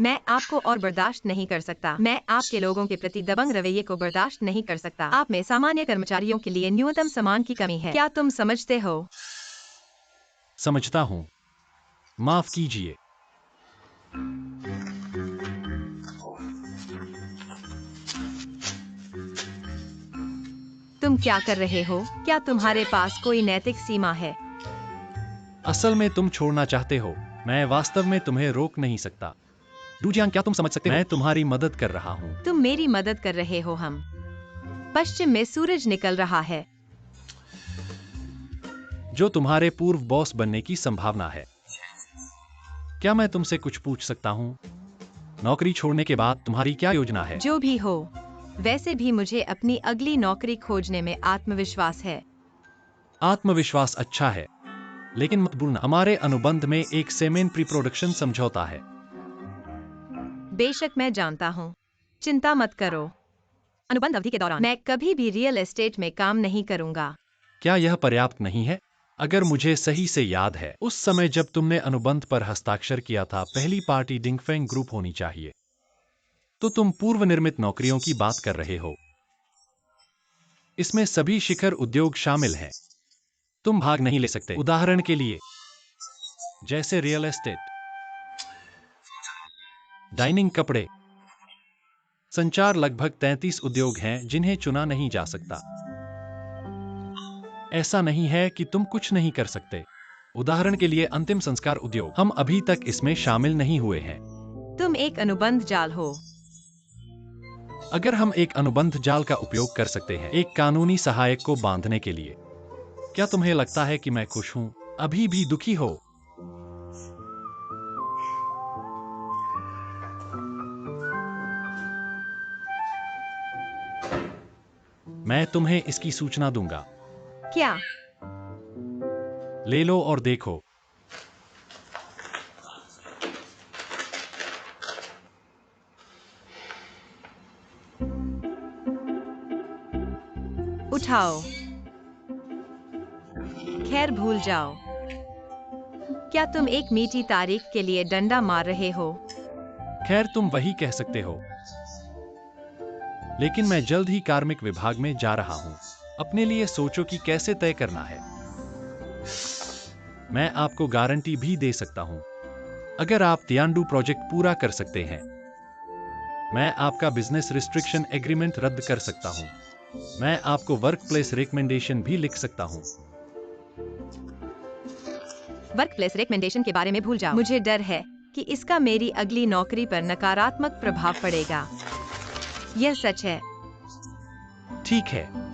मैं आपको और बर्दाश्त नहीं कर सकता। मैं आपके लोगों के प्रति दबंग रवैये को बर्दाश्त नहीं कर सकता। आप में सामान्य कर्मचारियों के लिए न्यूनतम सम्मान की कमी है। क्या तुम समझते हो? समझता हूँ। माफ कीजिए। तुम क्या कर रहे हो? क्या तुम्हारे पास कोई नैतिक सीमा है? असल में तुम छोड़ना चाहते हो। मैं वास्तव में तुम्हें रोक नहीं सकता। डूजियांग, क्या तुम समझ सकते हो? मैं तुम्हारी मदद कर रहा हूँ। तुम मेरी मदद कर रहे हो। हम पश्चिम में सूरज निकल रहा है। जो तुम्हारे पूर्व बॉस बनने की संभावना है। क्या मैं तुमसे कुछ पूछ सकता हूँ? नौकरी छोड़ने के बाद तुम्हारी क्या योजना है? जो भी हो, वैसे भी मुझे अपनी अगली नौकरी खोजने में आत्मविश्वास है। आत्मविश्वास अच्छा है, लेकिन मत भूलना हमारे अनुबंध में एक सेमेन प्री प्रोडक्शन समझौता है। बेशक मैं जानता हूँ। चिंता मत करो। अनुबंध अवधि के दौरान मैं कभी भी रियल एस्टेट में काम नहीं करूंगा। क्या यह पर्याप्त नहीं है? अगर मुझे सही से याद है, उस समय जब तुमने अनुबंध पर हस्ताक्षर किया था, पहली पार्टी डिंगफेंग ग्रुप होनी चाहिए। तो तुम पूर्व निर्मित नौकरियों की बात कर रहे हो। इसमें सभी शिखर उद्योग शामिल हैं। तुम भाग नहीं ले सकते। उदाहरण के लिए, जैसे रियल एस्टेट, डाइनिंग, कपड़े, संचार। लगभग 33 उद्योग हैं जिन्हें चुना नहीं जा सकता। ऐसा नहीं है कि तुम कुछ नहीं कर सकते। उदाहरण के लिए अंतिम संस्कार उद्योग, हम अभी तक इसमें शामिल नहीं हुए हैं। तुम एक अनुबंध जाल हो। अगर हम एक अनुबंध जाल का उपयोग कर सकते हैं एक कानूनी सहायक को बांधने के लिए, क्या तुम्हें लगता है कि मैं खुश हूं? अभी भी दुखी हो? मैं तुम्हें इसकी सूचना दूंगा। क्या? ले लो और देखो। उठाओ। खैर, भूल जाओ। क्या तुम एक मीठी तारीख के लिए डंडा मार रहे हो? खैर, तुम वही कह सकते हो। लेकिन मैं जल्द ही कार्मिक विभाग में जा रहा हूं। अपने लिए सोचो कि कैसे तय करना है। मैं आपको गारंटी भी दे सकता हूं, अगर आप तियांडू प्रोजेक्ट पूरा कर सकते हैं, मैं आपका बिजनेस रिस्ट्रिक्शन एग्रीमेंट रद्द कर सकता हूं। मैं आपको वर्क प्लेस रिकमेंडेशन भी लिख सकता हूं। वर्क प्लेस रिकमेंडेशन के बारे में भूल जाओ। मुझे डर है कि इसका मेरी अगली नौकरी पर नकारात्मक प्रभाव पड़ेगा। यह सच है। ठीक है।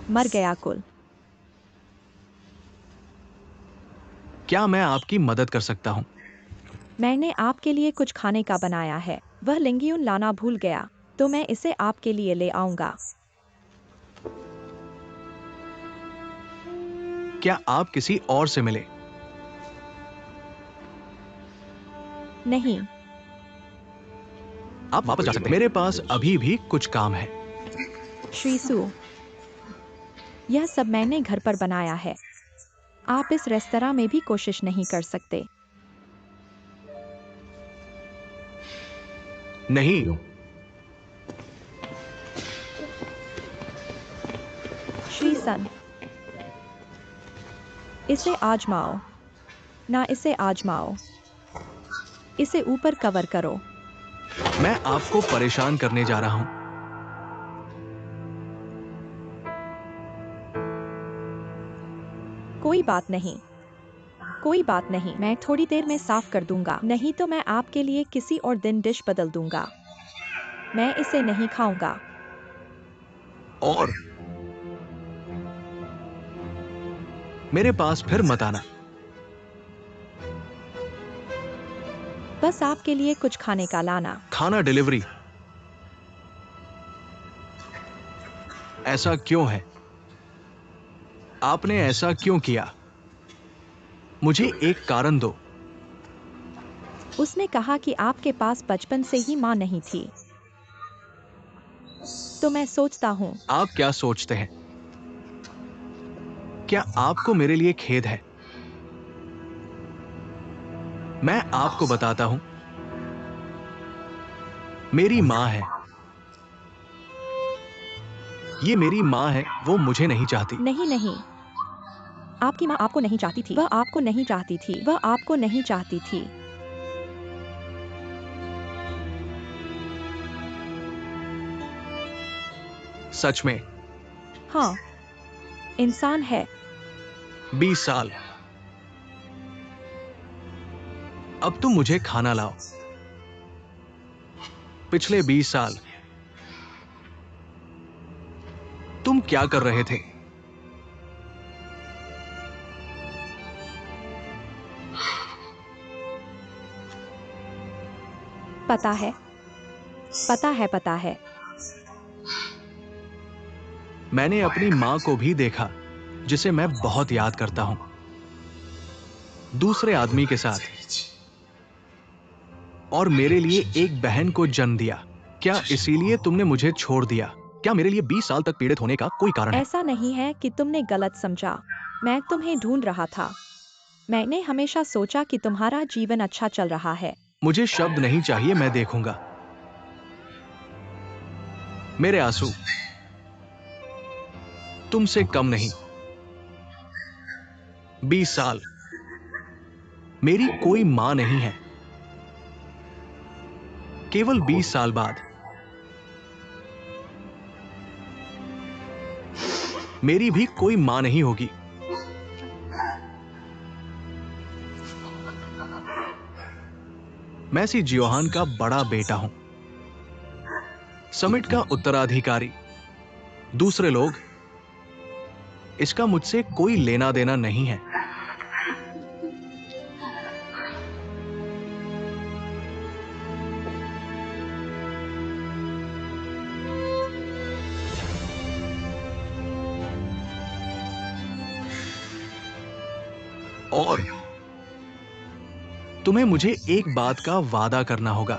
मर गया कुल। क्या मैं आपकी मदद कर सकता हूं? मैंने आपके लिए कुछ खाने का बनाया है। वह लिंगियुन लाना भूल गया, तो मैं इसे आपके लिए ले आऊंगा। क्या आप किसी और से मिले? नहीं, आप वापस जा सकते हैं। मेरे पास अभी भी कुछ काम है। श्री सु, यह सब मैंने घर पर बनाया है। आप इस रेस्तरां में भी कोशिश नहीं कर सकते। नहीं, श्री सन, इसे आजमाओ। ना, इसे आजमाओ। इसे ऊपर कवर करो। मैं आपको परेशान करने जा रहा हूं। कोई बात नहीं, कोई बात नहीं, मैं थोड़ी देर में साफ कर दूंगा। नहीं तो मैं आपके लिए किसी और दिन डिश बदल दूंगा। मैं इसे नहीं खाऊंगा। और मेरे पास फिर मत आना। बस आपके लिए कुछ खाने का लाना। खाना डिलीवरी? ऐसा क्यों है? आपने ऐसा क्यों किया? मुझे एक कारण दो। उसने कहा कि आपके पास बचपन से ही मां नहीं थी। तो मैं सोचता हूँ। आप क्या सोचते हैं? क्या आपको मेरे लिए खेद है? मैं आपको बताता हूं, मेरी मां है। ये मेरी मां है, वो मुझे नहीं चाहती। नहीं नहीं, आपकी माँ आपको नहीं चाहती थी। वह आपको नहीं चाहती थी। वह आपको नहीं चाहती थी। सच में? हाँ, इंसान है। 20 साल। अब तुम मुझे खाना लाओ। पिछले 20 साल तुम क्या कर रहे थे? पता है, पता है, पता है। मैंने अपनी मां को भी देखा, जिसे मैं बहुत याद करता हूं, दूसरे आदमी के साथ, और मेरे लिए एक बहन को जन्म दिया। क्या इसीलिए तुमने मुझे छोड़ दिया? क्या मेरे लिए 20 साल तक पीड़ित होने का कोई कारण है? ऐसा नहीं है कि तुमने गलत समझा। मैं तुम्हें ढूंढ रहा था। मैंने हमेशा सोचा कि तुम्हारा जीवन अच्छा चल रहा है। मुझे शब्द नहीं चाहिए, मैं देखूंगा। मेरे आंसू तुमसे कम नहीं। 20 साल मेरी कोई मां नहीं है। केवल 20 साल बाद मेरी भी कोई मां नहीं होगी। मैं सी जियोहान का बड़ा बेटा हूं, समिट का उत्तराधिकारी। दूसरे लोग, इसका मुझसे कोई लेना देना नहीं है। और तुम्हें मुझे एक बात का वादा करना होगा।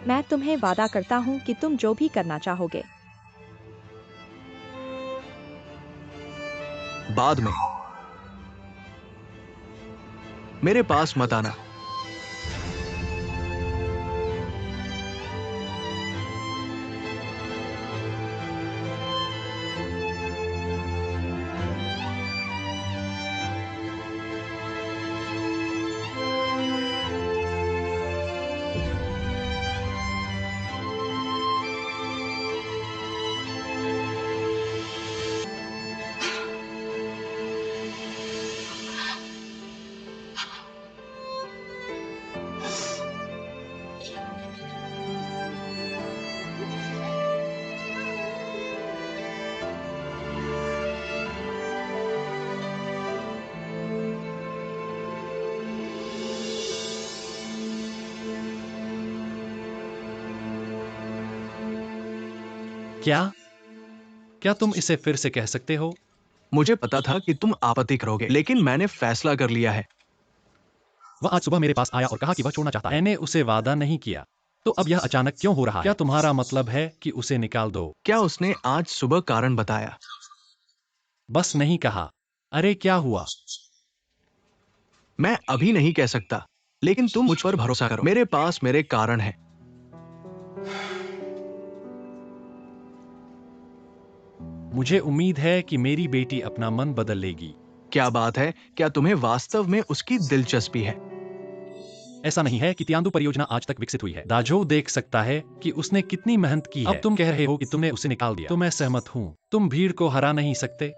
मैं तुम्हें वादा करता हूँ कि तुम जो भी करना चाहोगे। बाद में मेरे पास मत आना। क्या क्या तुम इसे फिर से कह सकते हो? मुझे पता था कि तुम आपत्ति करोगे, लेकिन मैंने फैसला कर लिया है। वह आज सुबह मेरे पास आया और कहा कि वह छोड़ना चाहता है। मैंने उसे वादा नहीं किया। तो अब यह अचानक क्यों हो रहा है? क्या तुम्हारा मतलब है कि उसे निकाल दो? क्या उसने आज सुबह कारण बताया? बस नहीं कहा। अरे क्या हुआ? मैं अभी नहीं कह सकता, लेकिन तुम मुझ पर भरोसा करो। मेरे पास मेरे कारण हैं। मुझे उम्मीद है कि मेरी बेटी अपना मन बदल लेगी। क्या बात है? क्या तुम्हें वास्तव में उसकी दिलचस्पी है? ऐसा नहीं है कि तियांदु परियोजना आज तक विकसित हुई है। दाजो देख सकता है कि उसने कितनी मेहनत की है। अब तुम कह रहे हो कि तुमने उसे निकाल दिया। तो मैं सहमत हूँ। तुम भीड़ को हरा नहीं सकते।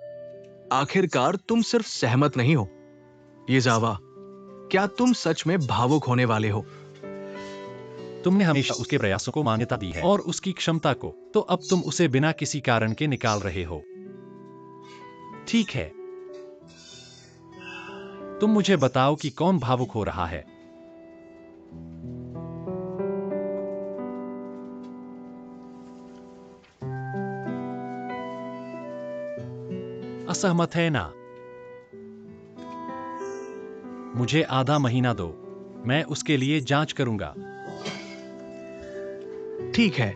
आखिरकार तुम सिर्फ सहमत नहीं हो, येजावा, क्या तुम सच में भावुक होने वाले हो? तुमने हमेशा उसके प्रयासों को मान्यता दी है और उसकी क्षमता को। तो अब तुम उसे बिना किसी कारण के निकाल रहे हो। ठीक है, तुम मुझे बताओ कि कौन भावुक हो रहा है। असहमत है ना? मुझे आधा महीना दो। मैं उसके लिए जांच करूंगा। ठीक है।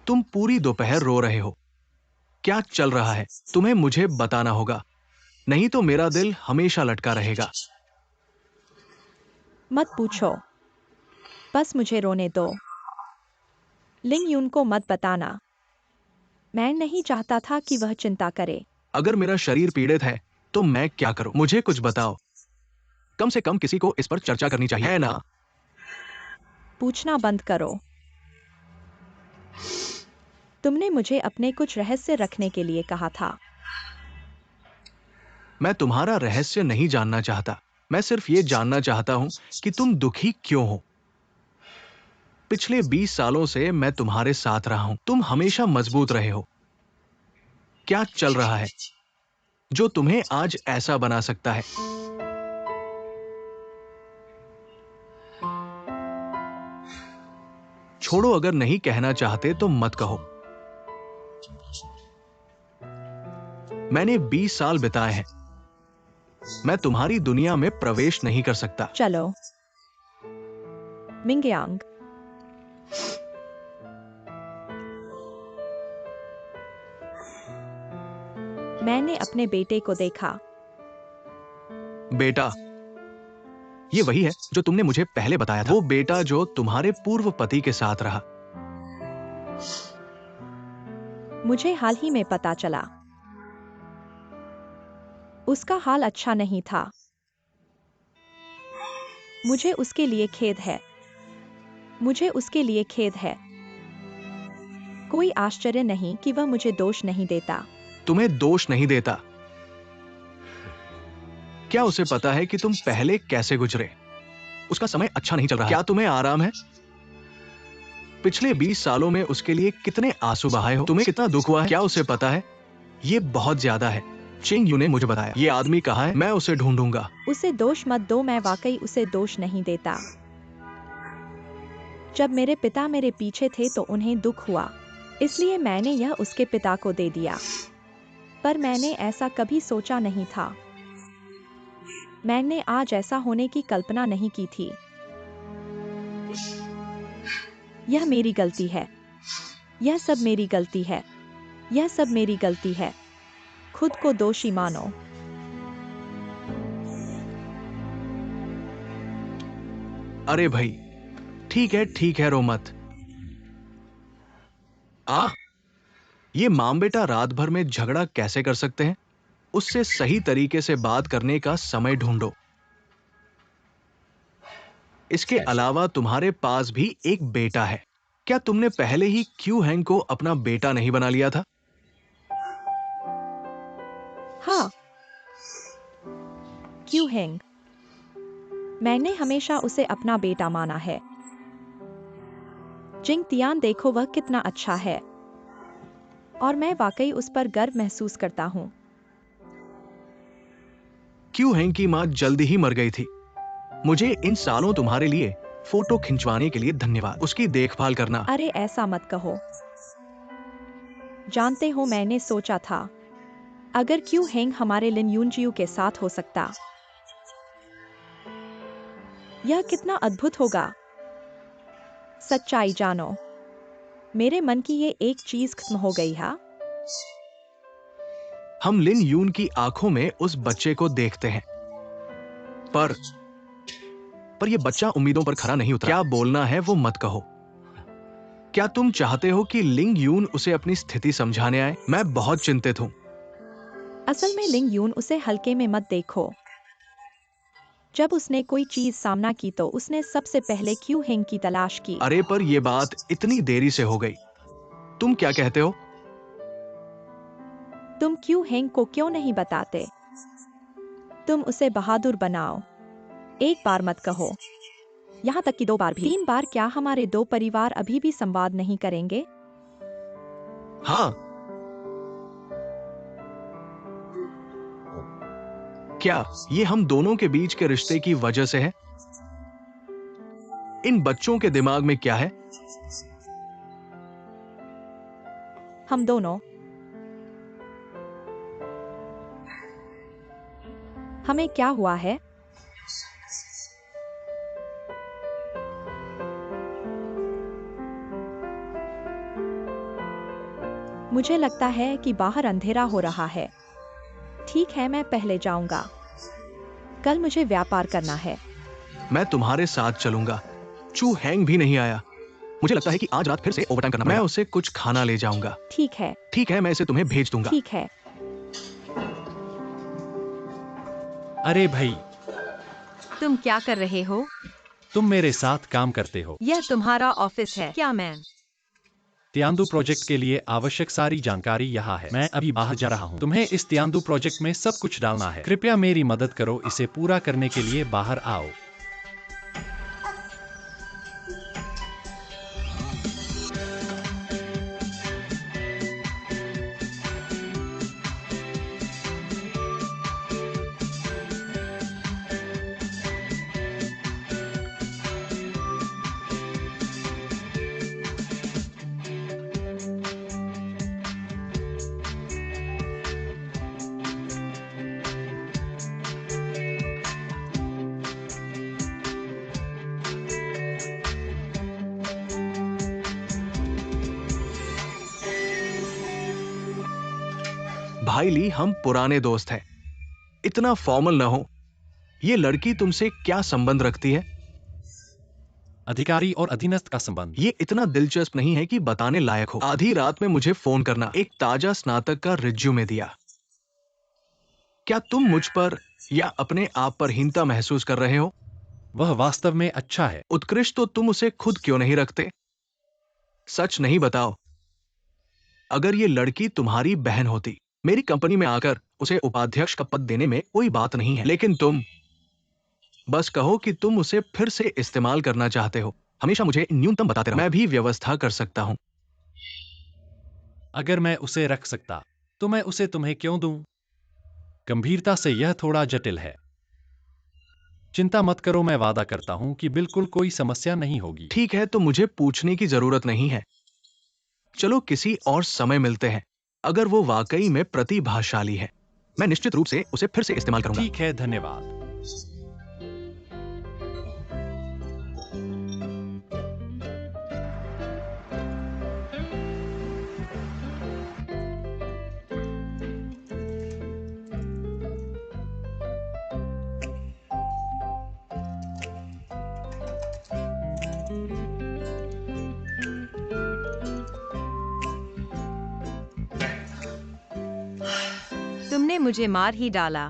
तुम पूरी दोपहर रो रहे हो। क्या चल रहा है? तुम्हें मुझे बताना होगा, नहीं तो मेरा दिल हमेशा लटका रहेगा। मत पूछो, बस मुझे रोने दो। लिंग यून को मत बताना। मैं नहीं चाहता था कि वह चिंता करे। अगर मेरा शरीर पीड़ित है तो मैं क्या करूं? मुझे कुछ बताओ। कम से कम किसी को इस पर चर्चा करनी चाहिए, है ना? पूछना बंद करो। तुमने मुझे अपने कुछ रहस्य रखने के लिए कहा था। मैं तुम्हारा रहस्य नहीं जानना चाहता। मैं सिर्फ ये जानना चाहता हूं कि तुम दुखी क्यों हो। पिछले 20 सालों से मैं तुम्हारे साथ रहा हूं। तुम हमेशा मजबूत रहे हो। क्या चल रहा है जो तुम्हें आज ऐसा बना सकता है? छोड़ो, अगर नहीं कहना चाहते तो मत कहो। मैंने 20 साल बिताए हैं। मैं तुम्हारी दुनिया में प्रवेश नहीं कर सकता। चलो मिंगयांग, मैंने अपने बेटे को देखा। बेटा? ये वही है जो तुमने मुझे पहले बताया था। वो बेटा जो तुम्हारे पूर्व पति के साथ रहा। मुझे हाल ही में पता चला। उसका हाल अच्छा नहीं था। मुझे उसके लिए खेद है। मुझे उसके लिए खेद है। कोई आश्चर्य नहीं कि वह मुझे दोष नहीं देता। तुम्हें दोष नहीं देता? क्या उसे पता है कि तुम पहले कैसे गुजरे? उसका समय अच्छा नहीं चल रहा है। क्या तुम्हें आराम है? पिछले 20 सालों में उसके लिए कितने आंसू बहाए हो? तुम्हें कितना दुख हुआ है? क्या उसे पता है? ये बहुत ज्यादा है। चिंग यू ने मुझे बताया। ये आदमी कहाँ है? मैं उसे ढूंढूंगा। उसे दोष मत दो। मैं वाकई उसे दोष नहीं देता। जब मेरे पिता मेरे पीछे थे तो उन्हें दुख हुआ, इसलिए मैंने यह उसके पिता को दे दिया। पर मैंने ऐसा कभी सोचा नहीं था। मैंने आज ऐसा होने की कल्पना नहीं की थी। यह मेरी गलती है। यह सब मेरी गलती है। यह सब मेरी गलती है। खुद को दोषी मानो। अरे भाई, ठीक है, रो मत। ये माम बेटा रात भर में झगड़ा कैसे कर सकते हैं? उससे सही तरीके से बात करने का समय ढूंढो। इसके अलावा तुम्हारे पास भी एक बेटा है। क्या तुमने पहले ही क्यू हैंग को अपना बेटा नहीं बना लिया था? हाँ, क्यों हेंग? मैंने हमेशा उसे अपना बेटा माना है। जिंग तियान देखो वह कितना अच्छा है और मैं वाकई उस पर गर्व महसूस करता हूँ। क्यों हेंग की माँ जल्दी ही मर गई थी। मुझे इन सालों तुम्हारे लिए फोटो खिंचवाने के लिए धन्यवाद। उसकी देखभाल करना। अरे ऐसा मत कहो। जानते हो मैंने सोचा था अगर क्यों हेंग हमारे लिन यूनजियू के साथ हो सकता, यह कितना अद्भुत होगा। सच्चाई जानो, मेरे मन की ये एक चीज खत्म हो गई है। हम लिन यून की आंखों में उस बच्चे को देखते हैं, पर ये बच्चा उम्मीदों पर खरा नहीं उतरा। क्या बोलना है वो मत कहो। क्या तुम चाहते हो कि लिंग यून उसे अपनी स्थिति समझाने आए? मैं बहुत चिंतित हूं। असल में लिंग यून उसे हल्के में मत देखो। जब उसने कोई चीज सामना की तो उसने सबसे पहले क्यों हेंग की तलाश की। अरे पर यह बात इतनी देरी से हो गई। तुम क्या कहते हो? तुम क्यों हेंग को क्यों नहीं बताते? तुम उसे बहादुर बनाओ। एक बार मत कहो, यहाँ तक कि 2 बार भी, 3 बार। क्या हमारे 2 परिवार अभी भी संवाद नहीं करेंगे? हाँ। क्या ये हम दोनों के बीच के रिश्ते की वजह से है? इन बच्चों के दिमाग में क्या है? हम दोनों, हमें क्या हुआ है? मुझे लगता है कि बाहर अंधेरा हो रहा है। ठीक है, मैं पहले जाऊंगा। कल मुझे व्यापार करना है। मैं तुम्हारे साथ चलूंगा। चू हैंग भी नहीं आया। मुझे लगता है कि आज रात फिर से ओवरटाइम करना पड़ेगा। मैं उसे कुछ खाना ले जाऊंगा। ठीक है। ठीक है, मैं इसे तुम्हें भेज दूंगा। ठीक है। अरे भाई, तुम क्या कर रहे हो? तुम मेरे साथ काम करते हो। यह तुम्हारा ऑफिस है क्या मैन? तियांदु प्रोजेक्ट के लिए आवश्यक सारी जानकारी यहाँ है। मैं अभी बाहर जा रहा हूँ। तुम्हें इस तियांदु प्रोजेक्ट में सब कुछ डालना है। कृपया मेरी मदद करो, इसे पूरा करने के लिए बाहर आओ। भाई ली, हम पुराने दोस्त हैं। इतना फॉर्मल ना हो। ये लड़की तुमसे क्या संबंध रखती है? अधिकारी और अधीनस्थ का संबंध। ये इतना दिलचस्प नहीं है कि बताने लायक हो। आधी रात में मुझे फोन करना, एक ताजा स्नातक का रिज्यूमे दिया। क्या तुम मुझ पर या अपने आप पर हीनता महसूस कर रहे हो? वह वास्तव में अच्छा है। उत्कृष्ट तो तुम उसे खुद क्यों नहीं रखते? सच नहीं बताओ। अगर ये लड़की तुम्हारी बहन होती, मेरी कंपनी में आकर उसे उपाध्यक्ष का पद देने में कोई बात नहीं है, लेकिन तुम बस कहो कि तुम उसे फिर से इस्तेमाल करना चाहते हो। हमेशा मुझे न्यूनतम बताते रहो। मैं भी व्यवस्था कर सकता हूं। अगर मैं उसे रख सकता तो मैं उसे तुम्हें क्यों दूं? गंभीरता से यह थोड़ा जटिल है। चिंता मत करो, मैं वादा करता हूं कि बिल्कुल कोई समस्या नहीं होगी। ठीक है, तो मुझे पूछने की जरूरत नहीं है। चलो किसी और समय मिलते हैं। अगर वो वाकई में प्रतिभाशाली है, मैं निश्चित रूप से उसे फिर से इस्तेमाल करूंगा। ठीक है, धन्यवाद। तुमने मुझे मार ही डाला।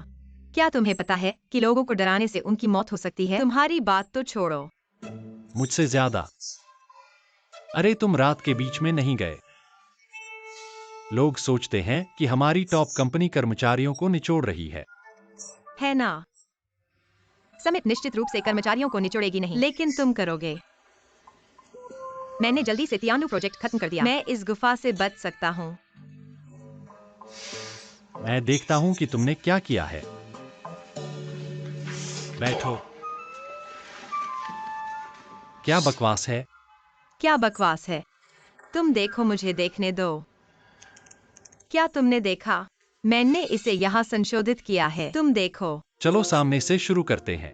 क्या तुम्हें पता है कि लोगों को डराने से उनकी मौत हो सकती है? तुम्हारी बात तो छोड़ो। मुझसे ज्यादा। अरे तुम रात के बीच में नहीं गए। लोग सोचते हैं कि हमारी टॉप कंपनी कर्मचारियों को निचोड़ रही है। है ना? समिट निश्चित रूप से कर्मचारियों को निचोड़ेगी नहीं, लेकिन तुम करोगे। मैंने जल्दी से तियानु प्रोजेक्ट खत्म कर दिया। मैं इस गुफा से बच सकता हूँ। मैं देखता हूं कि तुमने क्या किया है। बैठो। क्या बकवास है? क्या बकवास है? तुम देखो, मुझे देखने दो। क्या तुमने देखा? मैंने इसे यहाँ संशोधित किया है, तुम देखो। चलो सामने से शुरू करते हैं।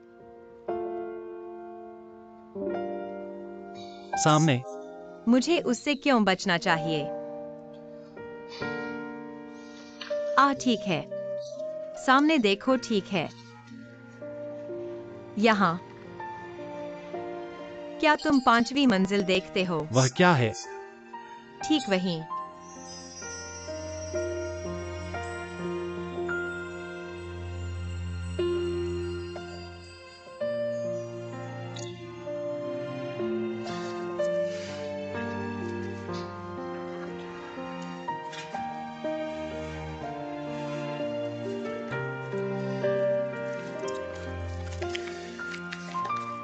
सामने। मुझे उससे क्यों बचना चाहिए? ठीक है। सामने देखो, ठीक है। यहाँ। क्या तुम 5वीं मंजिल देखते हो? वह क्या है? ठीक वहीं।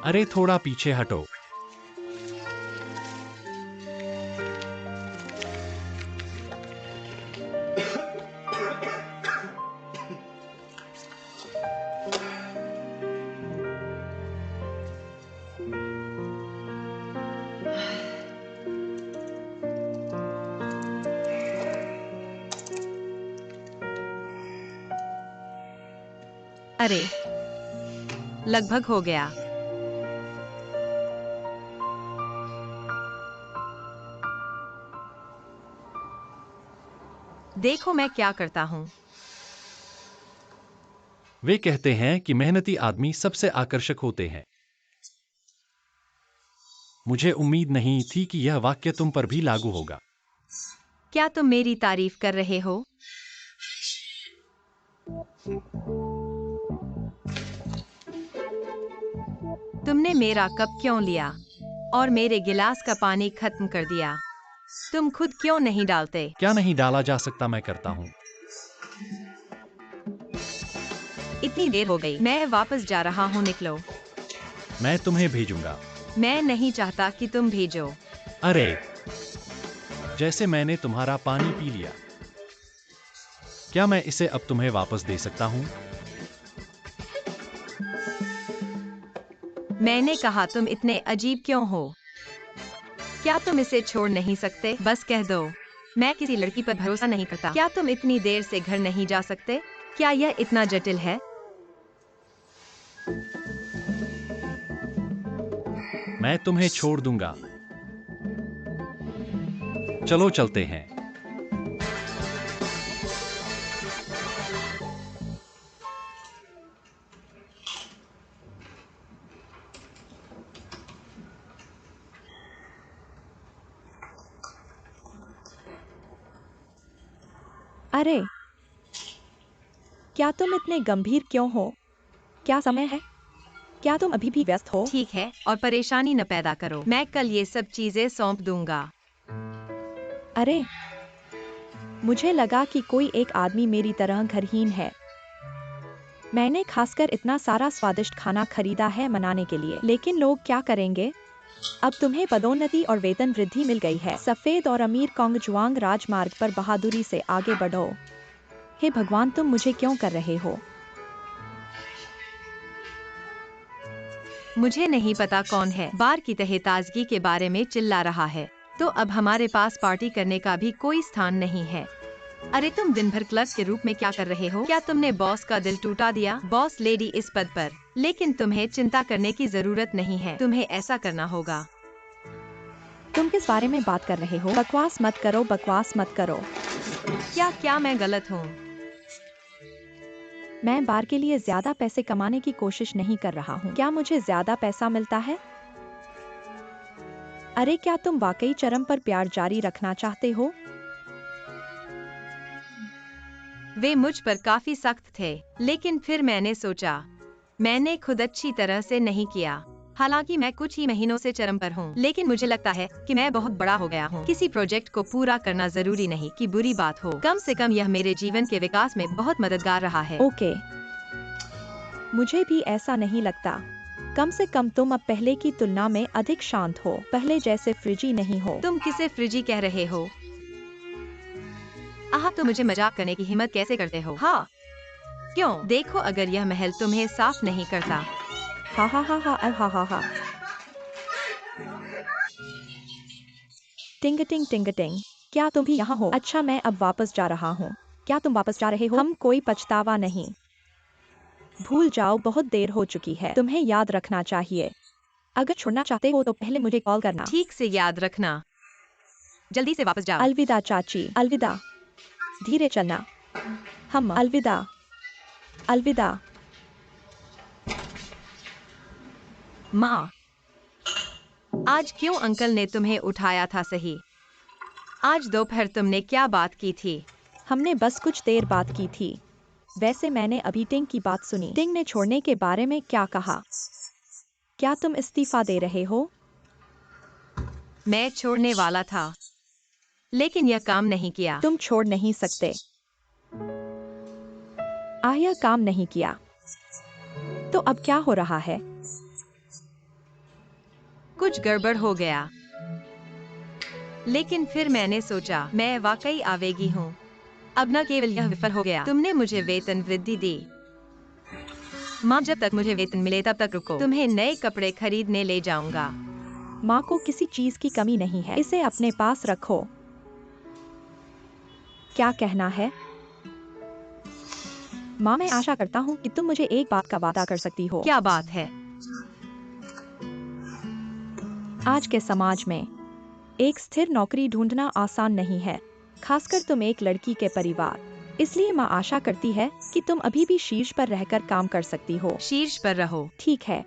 अरे थोड़ा पीछे हटो। अरे, लगभग हो गया। देखो मैं क्या करता हूँ। वे कहते हैं कि मेहनती आदमी सबसे आकर्षक होते हैं। मुझे उम्मीद नहीं थी कि यह वाक्य तुम पर भी लागू होगा। क्या तुम मेरी तारीफ कर रहे हो? तुमने मेरा कप क्यों लिया और मेरे गिलास का पानी खत्म कर दिया? तुम खुद क्यों नहीं डालते? क्या नहीं डाला जा सकता? मैं करता हूँ। इतनी देर हो गई, मैं वापस जा रहा हूँ, निकलो। मैं तुम्हें भेजूंगा। मैं नहीं चाहता कि तुम भेजो। अरे, जैसे मैंने तुम्हारा पानी पी लिया। क्या मैं इसे अब तुम्हें वापस दे सकता हूँ? मैंने कहा तुम इतने अजीब क्यों हो? क्या तुम इसे छोड़ नहीं सकते? बस कह दो। मैं किसी लड़की पर भरोसा नहीं करता। क्या तुम इतनी देर से घर नहीं जा सकते? क्या यह इतना जटिल है? मैं तुम्हें छोड़ दूंगा। चलो चलते हैं। अरे, क्या तुम इतने गंभीर क्यों हो? क्या समय है? क्या तुम अभी भी व्यस्त हो? ठीक है, और परेशानी न पैदा करो। मैं कल ये सब चीजें सौंप दूंगा। अरे, मुझे लगा कि कोई एक आदमी मेरी तरह घरहीन है। मैंने खासकर इतना सारा स्वादिष्ट खाना खरीदा है मनाने के लिए, लेकिन लोग क्या करेंगे? अब तुम्हें पदोन्नति और वेतन वृद्धि मिल गई है। सफेद और अमीर कोंगजुआंग राजमार्ग पर बहादुरी से आगे बढ़ो। हे भगवान, तुम मुझे क्यों कर रहे हो? मुझे नहीं पता कौन है, बार की तहताजगी के बारे में चिल्ला रहा है। तो अब हमारे पास पार्टी करने का भी कोई स्थान नहीं है। अरे तुम दिन भर क्लर्क के रूप में क्या कर रहे हो? क्या तुमने बॉस का दिल टूटा दिया? बॉस लेडी इस पद पर, लेकिन तुम्हें चिंता करने की जरूरत नहीं है। तुम्हें ऐसा करना होगा। तुम किस बारे में बात कर रहे हो? बकवास मत करो, बकवास मत करो। क्या मैं गलत हूँ? मैं बार के लिए ज्यादा पैसे कमाने की कोशिश नहीं कर रहा हूँ। क्या मुझे ज्यादा पैसा मिलता है? अरे, क्या तुम वाकई चरम पर प्यार जारी रखना चाहते हो? वे मुझ पर काफी सख्त थे, लेकिन फिर मैंने सोचा, मैंने खुद अच्छी तरह से नहीं किया। हालांकि मैं कुछ ही महीनों से चरम पर हूँ, लेकिन मुझे लगता है कि मैं बहुत बड़ा हो गया हूँ। किसी प्रोजेक्ट को पूरा करना जरूरी नहीं कि बुरी बात हो। कम से कम यह मेरे जीवन के विकास में बहुत मददगार रहा है। ओके, मुझे भी ऐसा नहीं लगता। कम से कम तुम अब पहले की तुलना में अधिक शांत हो, पहले जैसे फ्रिजी नहीं हो। तुम किसे फ्रिजी कह रहे हो? आह, तुम मुझे मजाक करने की हिम्मत कैसे करते हो? हाँ, क्यों? देखो, अगर यह महल तुम्हें साफ नहीं करता। हा हा हा हा हा हा हा। टिंग टिंग टिंग टिंग। क्या तुम भी यहाँ हो? अच्छा, मैं अब वापस जा रहा हूँ। क्या तुम वापस जा रहे हो? हम कोई पछतावा नहीं। भूल जाओ, बहुत देर हो चुकी है। तुम्हें याद रखना चाहिए, अगर छोड़ना चाहते हो तो पहले मुझे कॉल करना। ठीक से याद रखना। जल्दी से वापस जाओ। अलविदा चाची, अलविदा। धीरे चलना। हम अलविदा। अलविदा। माँ, आज क्यों अंकल ने तुम्हें उठाया था? सही, आज दोपहर तुमने क्या बात की थी? हमने बस कुछ देर बात की थी। वैसे मैंने अभी टिंग की बात सुनी। टिंग ने छोड़ने के बारे में क्या कहा? क्या तुम इस्तीफा दे रहे हो? मैं छोड़ने वाला था, लेकिन यह काम नहीं किया। तुम छोड़ नहीं सकते। यह काम नहीं किया तो अब क्या हो रहा है? कुछ गड़बड़ हो गया, लेकिन फिर मैंने सोचा मैं वाकई आवेगी हूँ। अब न केवल यह विफल हो गया, तुमने मुझे वेतन वृद्धि दी। माँ, जब तक मुझे वेतन मिले तब तक रुको। तुम्हें नए कपड़े खरीदने ले जाऊंगा। माँ को किसी चीज की कमी नहीं है, इसे अपने पास रखो। क्या कहना है? माँ, मैं आशा करता हूँ कि तुम मुझे एक बात का वादा कर सकती हो। क्या बात है? आज के समाज में एक स्थिर नौकरी ढूंढना आसान नहीं है, खासकर तुम एक लड़की के परिवार। इसलिए माँ आशा करती है कि तुम अभी भी शीर्ष पर रहकर काम कर सकती हो। शीर्ष पर रहो। ठीक है।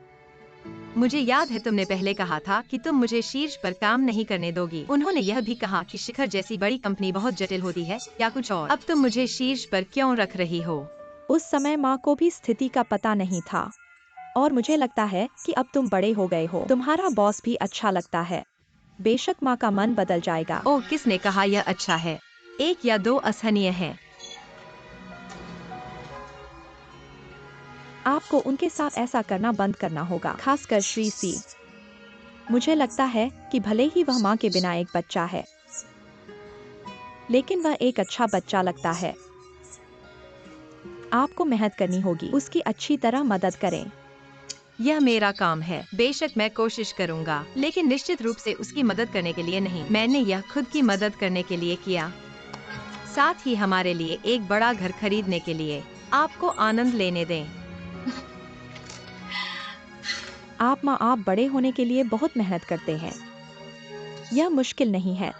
मुझे याद है तुमने पहले कहा था कि तुम मुझे शीर्ष पर काम नहीं करने दोगी। उन्होंने यह भी कहा कि शिखर जैसी बड़ी कंपनी बहुत जटिल होती है, या कुछ और। अब तुम मुझे शीर्ष पर क्यों रख रही हो? उस समय माँ को भी स्थिति का पता नहीं था, और मुझे लगता है कि अब तुम बड़े हो गए हो, तुम्हारा बॉस भी अच्छा लगता है। बेशक माँ का मन बदल जाएगा। ओह, किसने कहा यह अच्छा है? एक या दो असहनीय है। आपको उनके साथ ऐसा करना बंद करना होगा, खासकर श्री सी। मुझे लगता है कि भले ही वह माँ के बिना एक बच्चा है, लेकिन वह एक अच्छा बच्चा लगता है। आपको मेहनत करनी होगी, उसकी अच्छी तरह मदद करें। यह मेरा काम है। बेशक मैं कोशिश करूंगा, लेकिन निश्चित रूप से उसकी मदद करने के लिए नहीं। मैंने यह खुद की मदद करने के लिए किया, साथ ही हमारे लिए एक बड़ा घर खरीदने के लिए। आपको आनंद लेने दें। आप बड़े होने के लिए बहुत मेहनत करते हैं। यह मुश्किल नहीं है।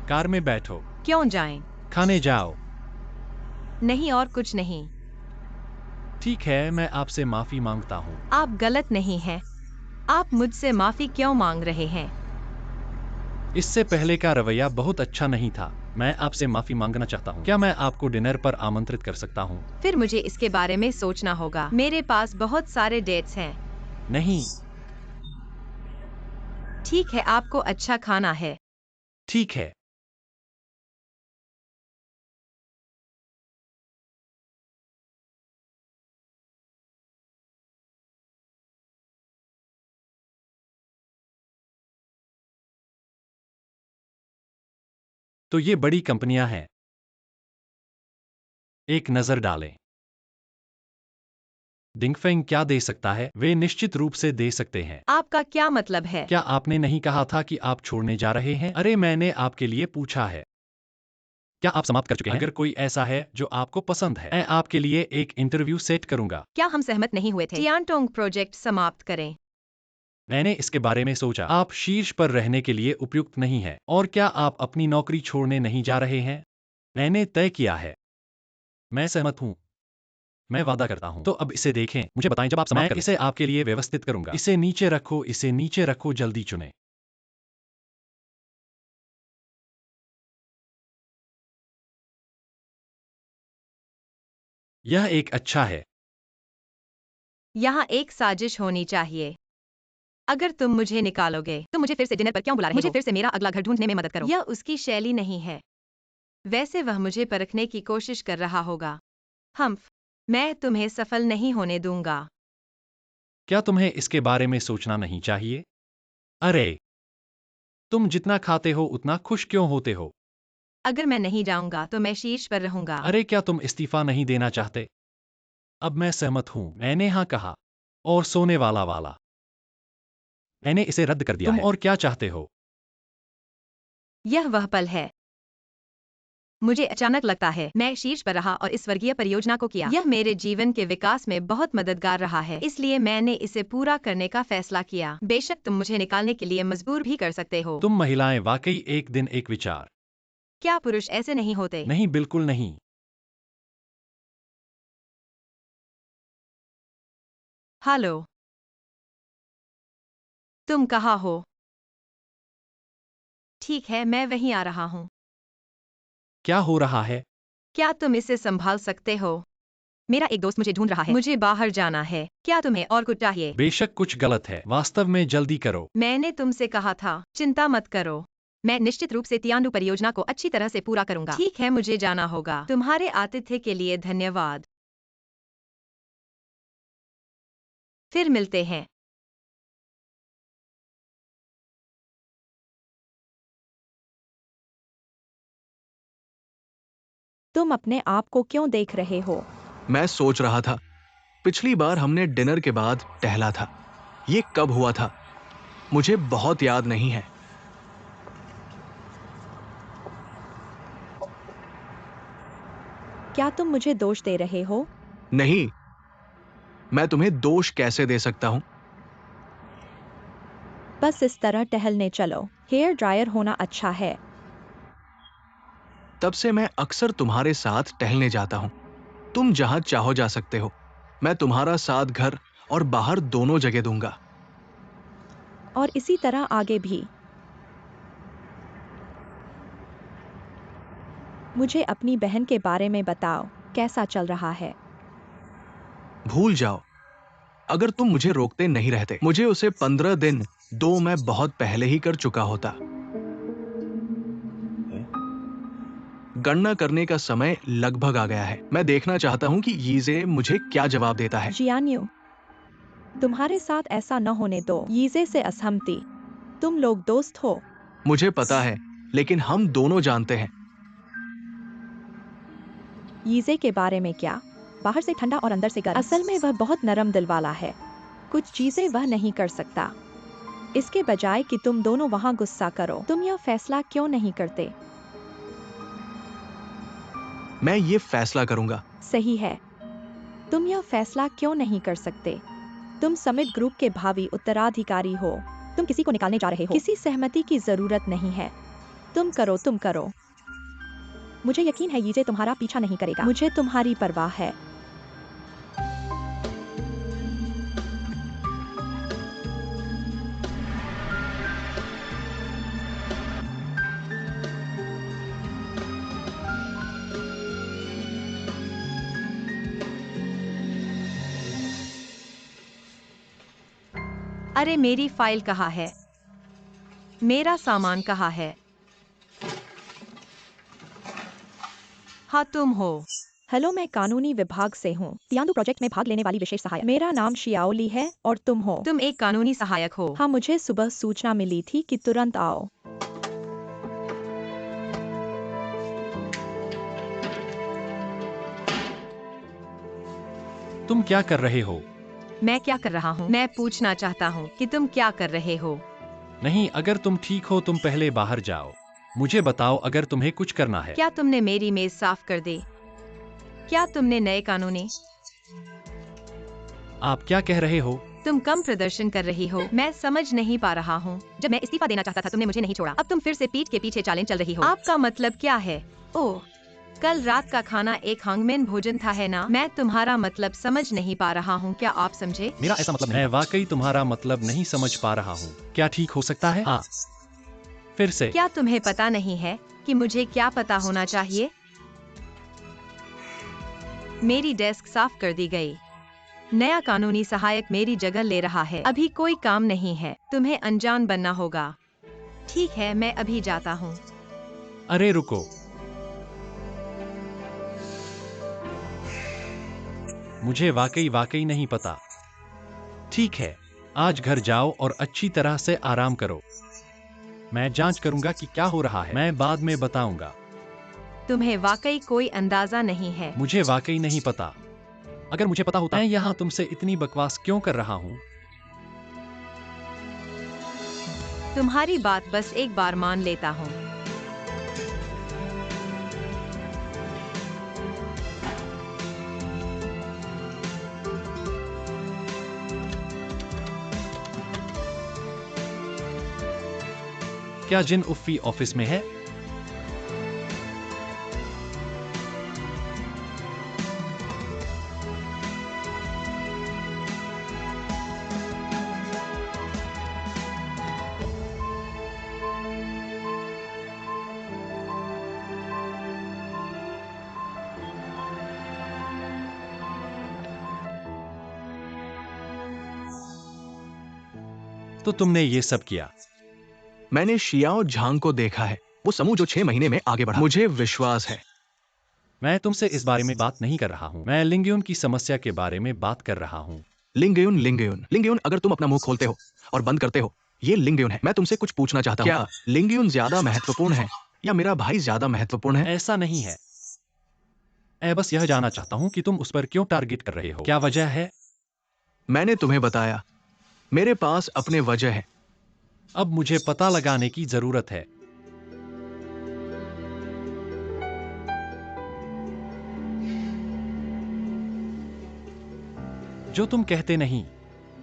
कार में बैठो, क्यों जाएं? खाने जाओ। नहीं, और कुछ नहीं। ठीक है, मैं आपसे माफी मांगता हूँ। आप गलत नहीं हैं। आप मुझसे माफी क्यों मांग रहे हैं? इससे पहले का रवैया बहुत अच्छा नहीं था। मैं आपसे माफी मांगना चाहता हूँ। क्या मैं आपको डिनर पर आमंत्रित कर सकता हूँ? फिर मुझे इसके बारे में सोचना होगा। मेरे पास बहुत सारे डेट्स हैं। नहीं। ठीक है, आपको अच्छा खाना है। ठीक है। तो ये बड़ी कंपनियां हैं। एक नजर डालें। डिंगफेंग क्या दे सकता है? वे निश्चित रूप से दे सकते हैं। आपका क्या मतलब है? क्या आपने नहीं कहा था कि आप छोड़ने जा रहे हैं? अरे मैंने आपके लिए पूछा है। क्या आप समाप्त कर चुके हैं? अगर कोई ऐसा है जो आपको पसंद है, मैं आपके लिए एक इंटरव्यू सेट करूंगा। क्या हम सहमत नहीं हुए थे? टियानटोंग प्रोजेक्ट समाप्त करें। मैंने इसके बारे में सोचा। आप शीर्ष पर रहने के लिए उपयुक्त नहीं है। और क्या आप अपनी नौकरी छोड़ने नहीं जा रहे हैं? मैंने तय किया है। मैं सहमत हूं। मैं वादा करता हूं। तो अब इसे देखें। मुझे बताएं जब आप समाप्त करें। इसे आपके लिए व्यवस्थित करूंगा। इसे नीचे रखो, इसे नीचे रखो, जल्दी चुनें। यह एक अच्छा है। यहाँ एक साजिश होनी चाहिए। अगर तुम मुझे निकालोगे तो मुझे फिर से डिनर पर क्यों बुला रहे हो? मुझे फिर से मेरा अगला घर ढूंढने में मदद करो। यह उसकी शैली नहीं है। वैसे वह मुझे परखने की कोशिश कर रहा होगा। हम्फ, मैं तुम्हें सफल नहीं होने दूंगा। क्या तुम्हें इसके बारे में सोचना नहीं चाहिए? अरे, तुम जितना खाते हो उतना खुश क्यों होते हो? अगर मैं नहीं जाऊंगा तो मैं शीर्ष पर रहूंगा। अरे क्या तुम इस्तीफा नहीं देना चाहते? अब मैं सहमत हूं। मैंने हाँ कहा। और सोने वाला वाला। मैंने इसे रद्द कर दिया है। तुम और क्या चाहते हो? यह वह पल है। मुझे अचानक लगता है मैं शीर्ष पर रहा और इस वर्गीय परियोजना को किया। यह मेरे जीवन के विकास में बहुत मददगार रहा है, इसलिए मैंने इसे पूरा करने का फैसला किया। बेशक तुम मुझे निकालने के लिए मजबूर भी कर सकते हो। तुम महिलाएं वाकई एक दिन एक विचार। क्या पुरुष ऐसे नहीं होते? नहीं, बिल्कुल नहीं। हेलो, तुम कहाँ हो? ठीक है, मैं वहीं आ रहा हूँ। क्या हो रहा है? क्या तुम इसे संभाल सकते हो? मेरा एक दोस्त मुझे ढूंढ रहा है। मुझे बाहर जाना है। क्या तुम्हें और कुछ चाहिए? बेशक कुछ गलत है। वास्तव में जल्दी करो। मैंने तुमसे कहा था, चिंता मत करो। मैं निश्चित रूप से तियानू परियोजना को अच्छी तरह से पूरा करूंगा। ठीक है, मुझे जाना होगा। तुम्हारे आतिथ्य के लिए धन्यवाद। फिर मिलते हैं। तुम अपने आप को क्यों देख रहे हो? मैं सोच रहा था, पिछली बार हमने डिनर के बाद टहला था। ये कब हुआ था? मुझे बहुत याद नहीं है। क्या तुम मुझे दोष दे रहे हो? नहीं, मैं तुम्हें दोष कैसे दे सकता हूं? बस इस तरह टहलने चलो। हेयर ड्रायर होना अच्छा है। तब से मैं अक्सर तुम्हारे साथ टहलने जाता हूं। तुम जहां चाहो जा सकते हो। मैं तुम्हारा साथ घर और बाहर दोनों जगह दूंगा। और इसी तरह आगे भी। मुझे अपनी बहन के बारे में बताओ। कैसा चल रहा है? भूल जाओ। अगर तुम मुझे रोकते नहीं रहते, मुझे उसे 15 दिन दो मैं बहुत पहले ही कर चुका होता। गणना करने का समय लगभग आ गया है। मैं देखना चाहता हूं कि यीजे मुझे क्या जवाब देता है। जियान्यू, तुम्हारे साथ ऐसा न होने दो। यीजे से असहमति। तुम लोग दोस्त हो। मुझे पता है, लेकिन हम दोनों जानते हैं। यीजे के बारे में क्या? बाहर से ठंडा और अंदर से गर्म। असल में वह बहुत नरम दिल वाला है। कुछ चीजें वह नहीं कर सकता। इसके बजाय कि तुम दोनों वहां गुस्सा करो, तुम यह फैसला क्यों नहीं करते? मैं ये फैसला करूंगा। सही है। तुम यह फैसला क्यों नहीं कर सकते? तुम समिट ग्रुप के भावी उत्तराधिकारी हो। तुम किसी को निकालने जा रहे हो। किसी सहमति की जरूरत नहीं है। तुम करो, तुम करो। मुझे यकीन है यीजे तुम्हारा पीछा नहीं करेगा। मुझे तुम्हारी परवाह है। अरे मेरी फाइल कहाँ है? मेरा सामान कहाँ है? हाँ, तुम हो। हेलो, मैं कानूनी विभाग से हूँ। तियानू प्रोजेक्ट में भाग लेने वाली विशेष सहायक। मेरा नाम शियाओली है और तुम हो? तुम एक कानूनी सहायक हो। हाँ, मुझे सुबह सूचना मिली थी कि तुरंत आओ। तुम क्या कर रहे हो? मैं क्या कर रहा हूँ? मैं पूछना चाहता हूँ कि तुम क्या कर रहे हो? नहीं, अगर तुम ठीक हो तुम पहले बाहर जाओ। मुझे बताओ अगर तुम्हें कुछ करना है। क्या तुमने मेरी मेज साफ कर दी? क्या तुमने नए कानूनी? आप क्या कह रहे हो? तुम कम प्रदर्शन कर रही हो। मैं समझ नहीं पा रहा हूँ। जब मैं इस्तीफा देना चाहता था तुमने मुझे नहीं छोड़ा। अब तुम फिर से पीठ के पीछे चालें चल रही हो। आपका मतलब क्या है? ओह, कल रात का खाना एक हांगमेन भोजन था, है ना? मैं तुम्हारा मतलब समझ नहीं पा रहा हूँ। क्या आप समझे? मेरा ऐसा मतलब मैं वाकई तुम्हारा मतलब नहीं समझ पा रहा हूँ। क्या ठीक हो सकता है? हाँ, फिर से। क्या तुम्हें पता नहीं है कि मुझे क्या पता होना चाहिए? मेरी डेस्क साफ कर दी गई। नया कानूनी सहायक मेरी जगह ले रहा है। अभी कोई काम नहीं है। तुम्हें अनजान बनना होगा। ठीक है, मैं अभी जाता हूँ। अरे रुको, मुझे वाकई नहीं पता। ठीक है, आज घर जाओ और अच्छी तरह से आराम करो। मैं जांच करूंगा कि क्या हो रहा है। मैं बाद में बताऊंगा। तुम्हें वाकई कोई अंदाजा नहीं है। मुझे वाकई नहीं पता। अगर मुझे पता होता मैं यहाँ तुमसे इतनी बकवास क्यों कर रहा हूँ? तुम्हारी बात बस एक बार मान लेता हूँ। क्या जिन उफ़ी ऑफिस में है? तो तुमने ये सब किया? मैंने शियाओ झांग को देखा है, वो समूह जो 6 महीने में आगे बढ़ा। मुझे विश्वास है। मैं तुमसे इस बारे में बात नहीं कर रहा हूँ। मैं लिंगयुन की समस्या के बारे में बात कर रहा हूँ। लिंगयुन, अगर तुम अपना मुंह खोलते हो और बंद करते हो, ये लिंगयुन है। मैं तुमसे कुछ पूछना चाहता हूँ। क्या लिंगयुन ज्यादा महत्वपूर्ण है या मेरा भाई ज्यादा महत्वपूर्ण है? ऐसा नहीं है। मैं बस यह जानना चाहता हूँ कि तुम उस पर क्यों टारगेट कर रहे हो। क्या वजह है? मैंने तुम्हें बताया, मेरे पास अपने वजह है। अब मुझे पता लगाने की जरूरत है। जो तुम कहते नहीं,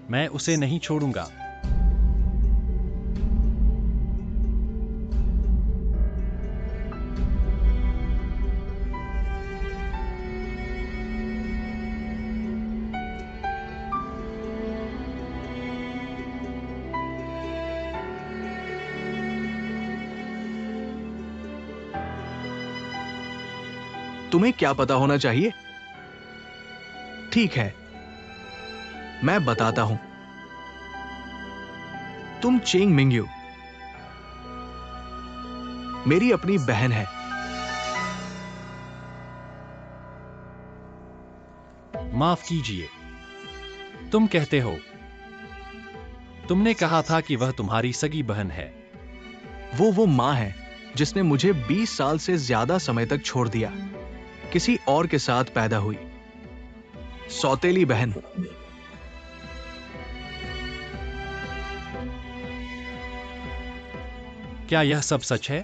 मैं उसे नहीं छोड़ूंगा। तुम्हें क्या पता होना चाहिए? ठीक है, मैं बताता हूं। तुम चेंग मिंगयू मेरी अपनी बहन है। माफ कीजिए, तुम कहते हो। तुमने कहा था कि वह तुम्हारी सगी बहन है। वो मां है जिसने मुझे 20 साल से ज्यादा समय तक छोड़ दिया। किसी और के साथ पैदा हुई। सौतेली बहन। क्या यह सब सच है?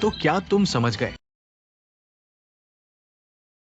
तो क्या तुम समझ गए?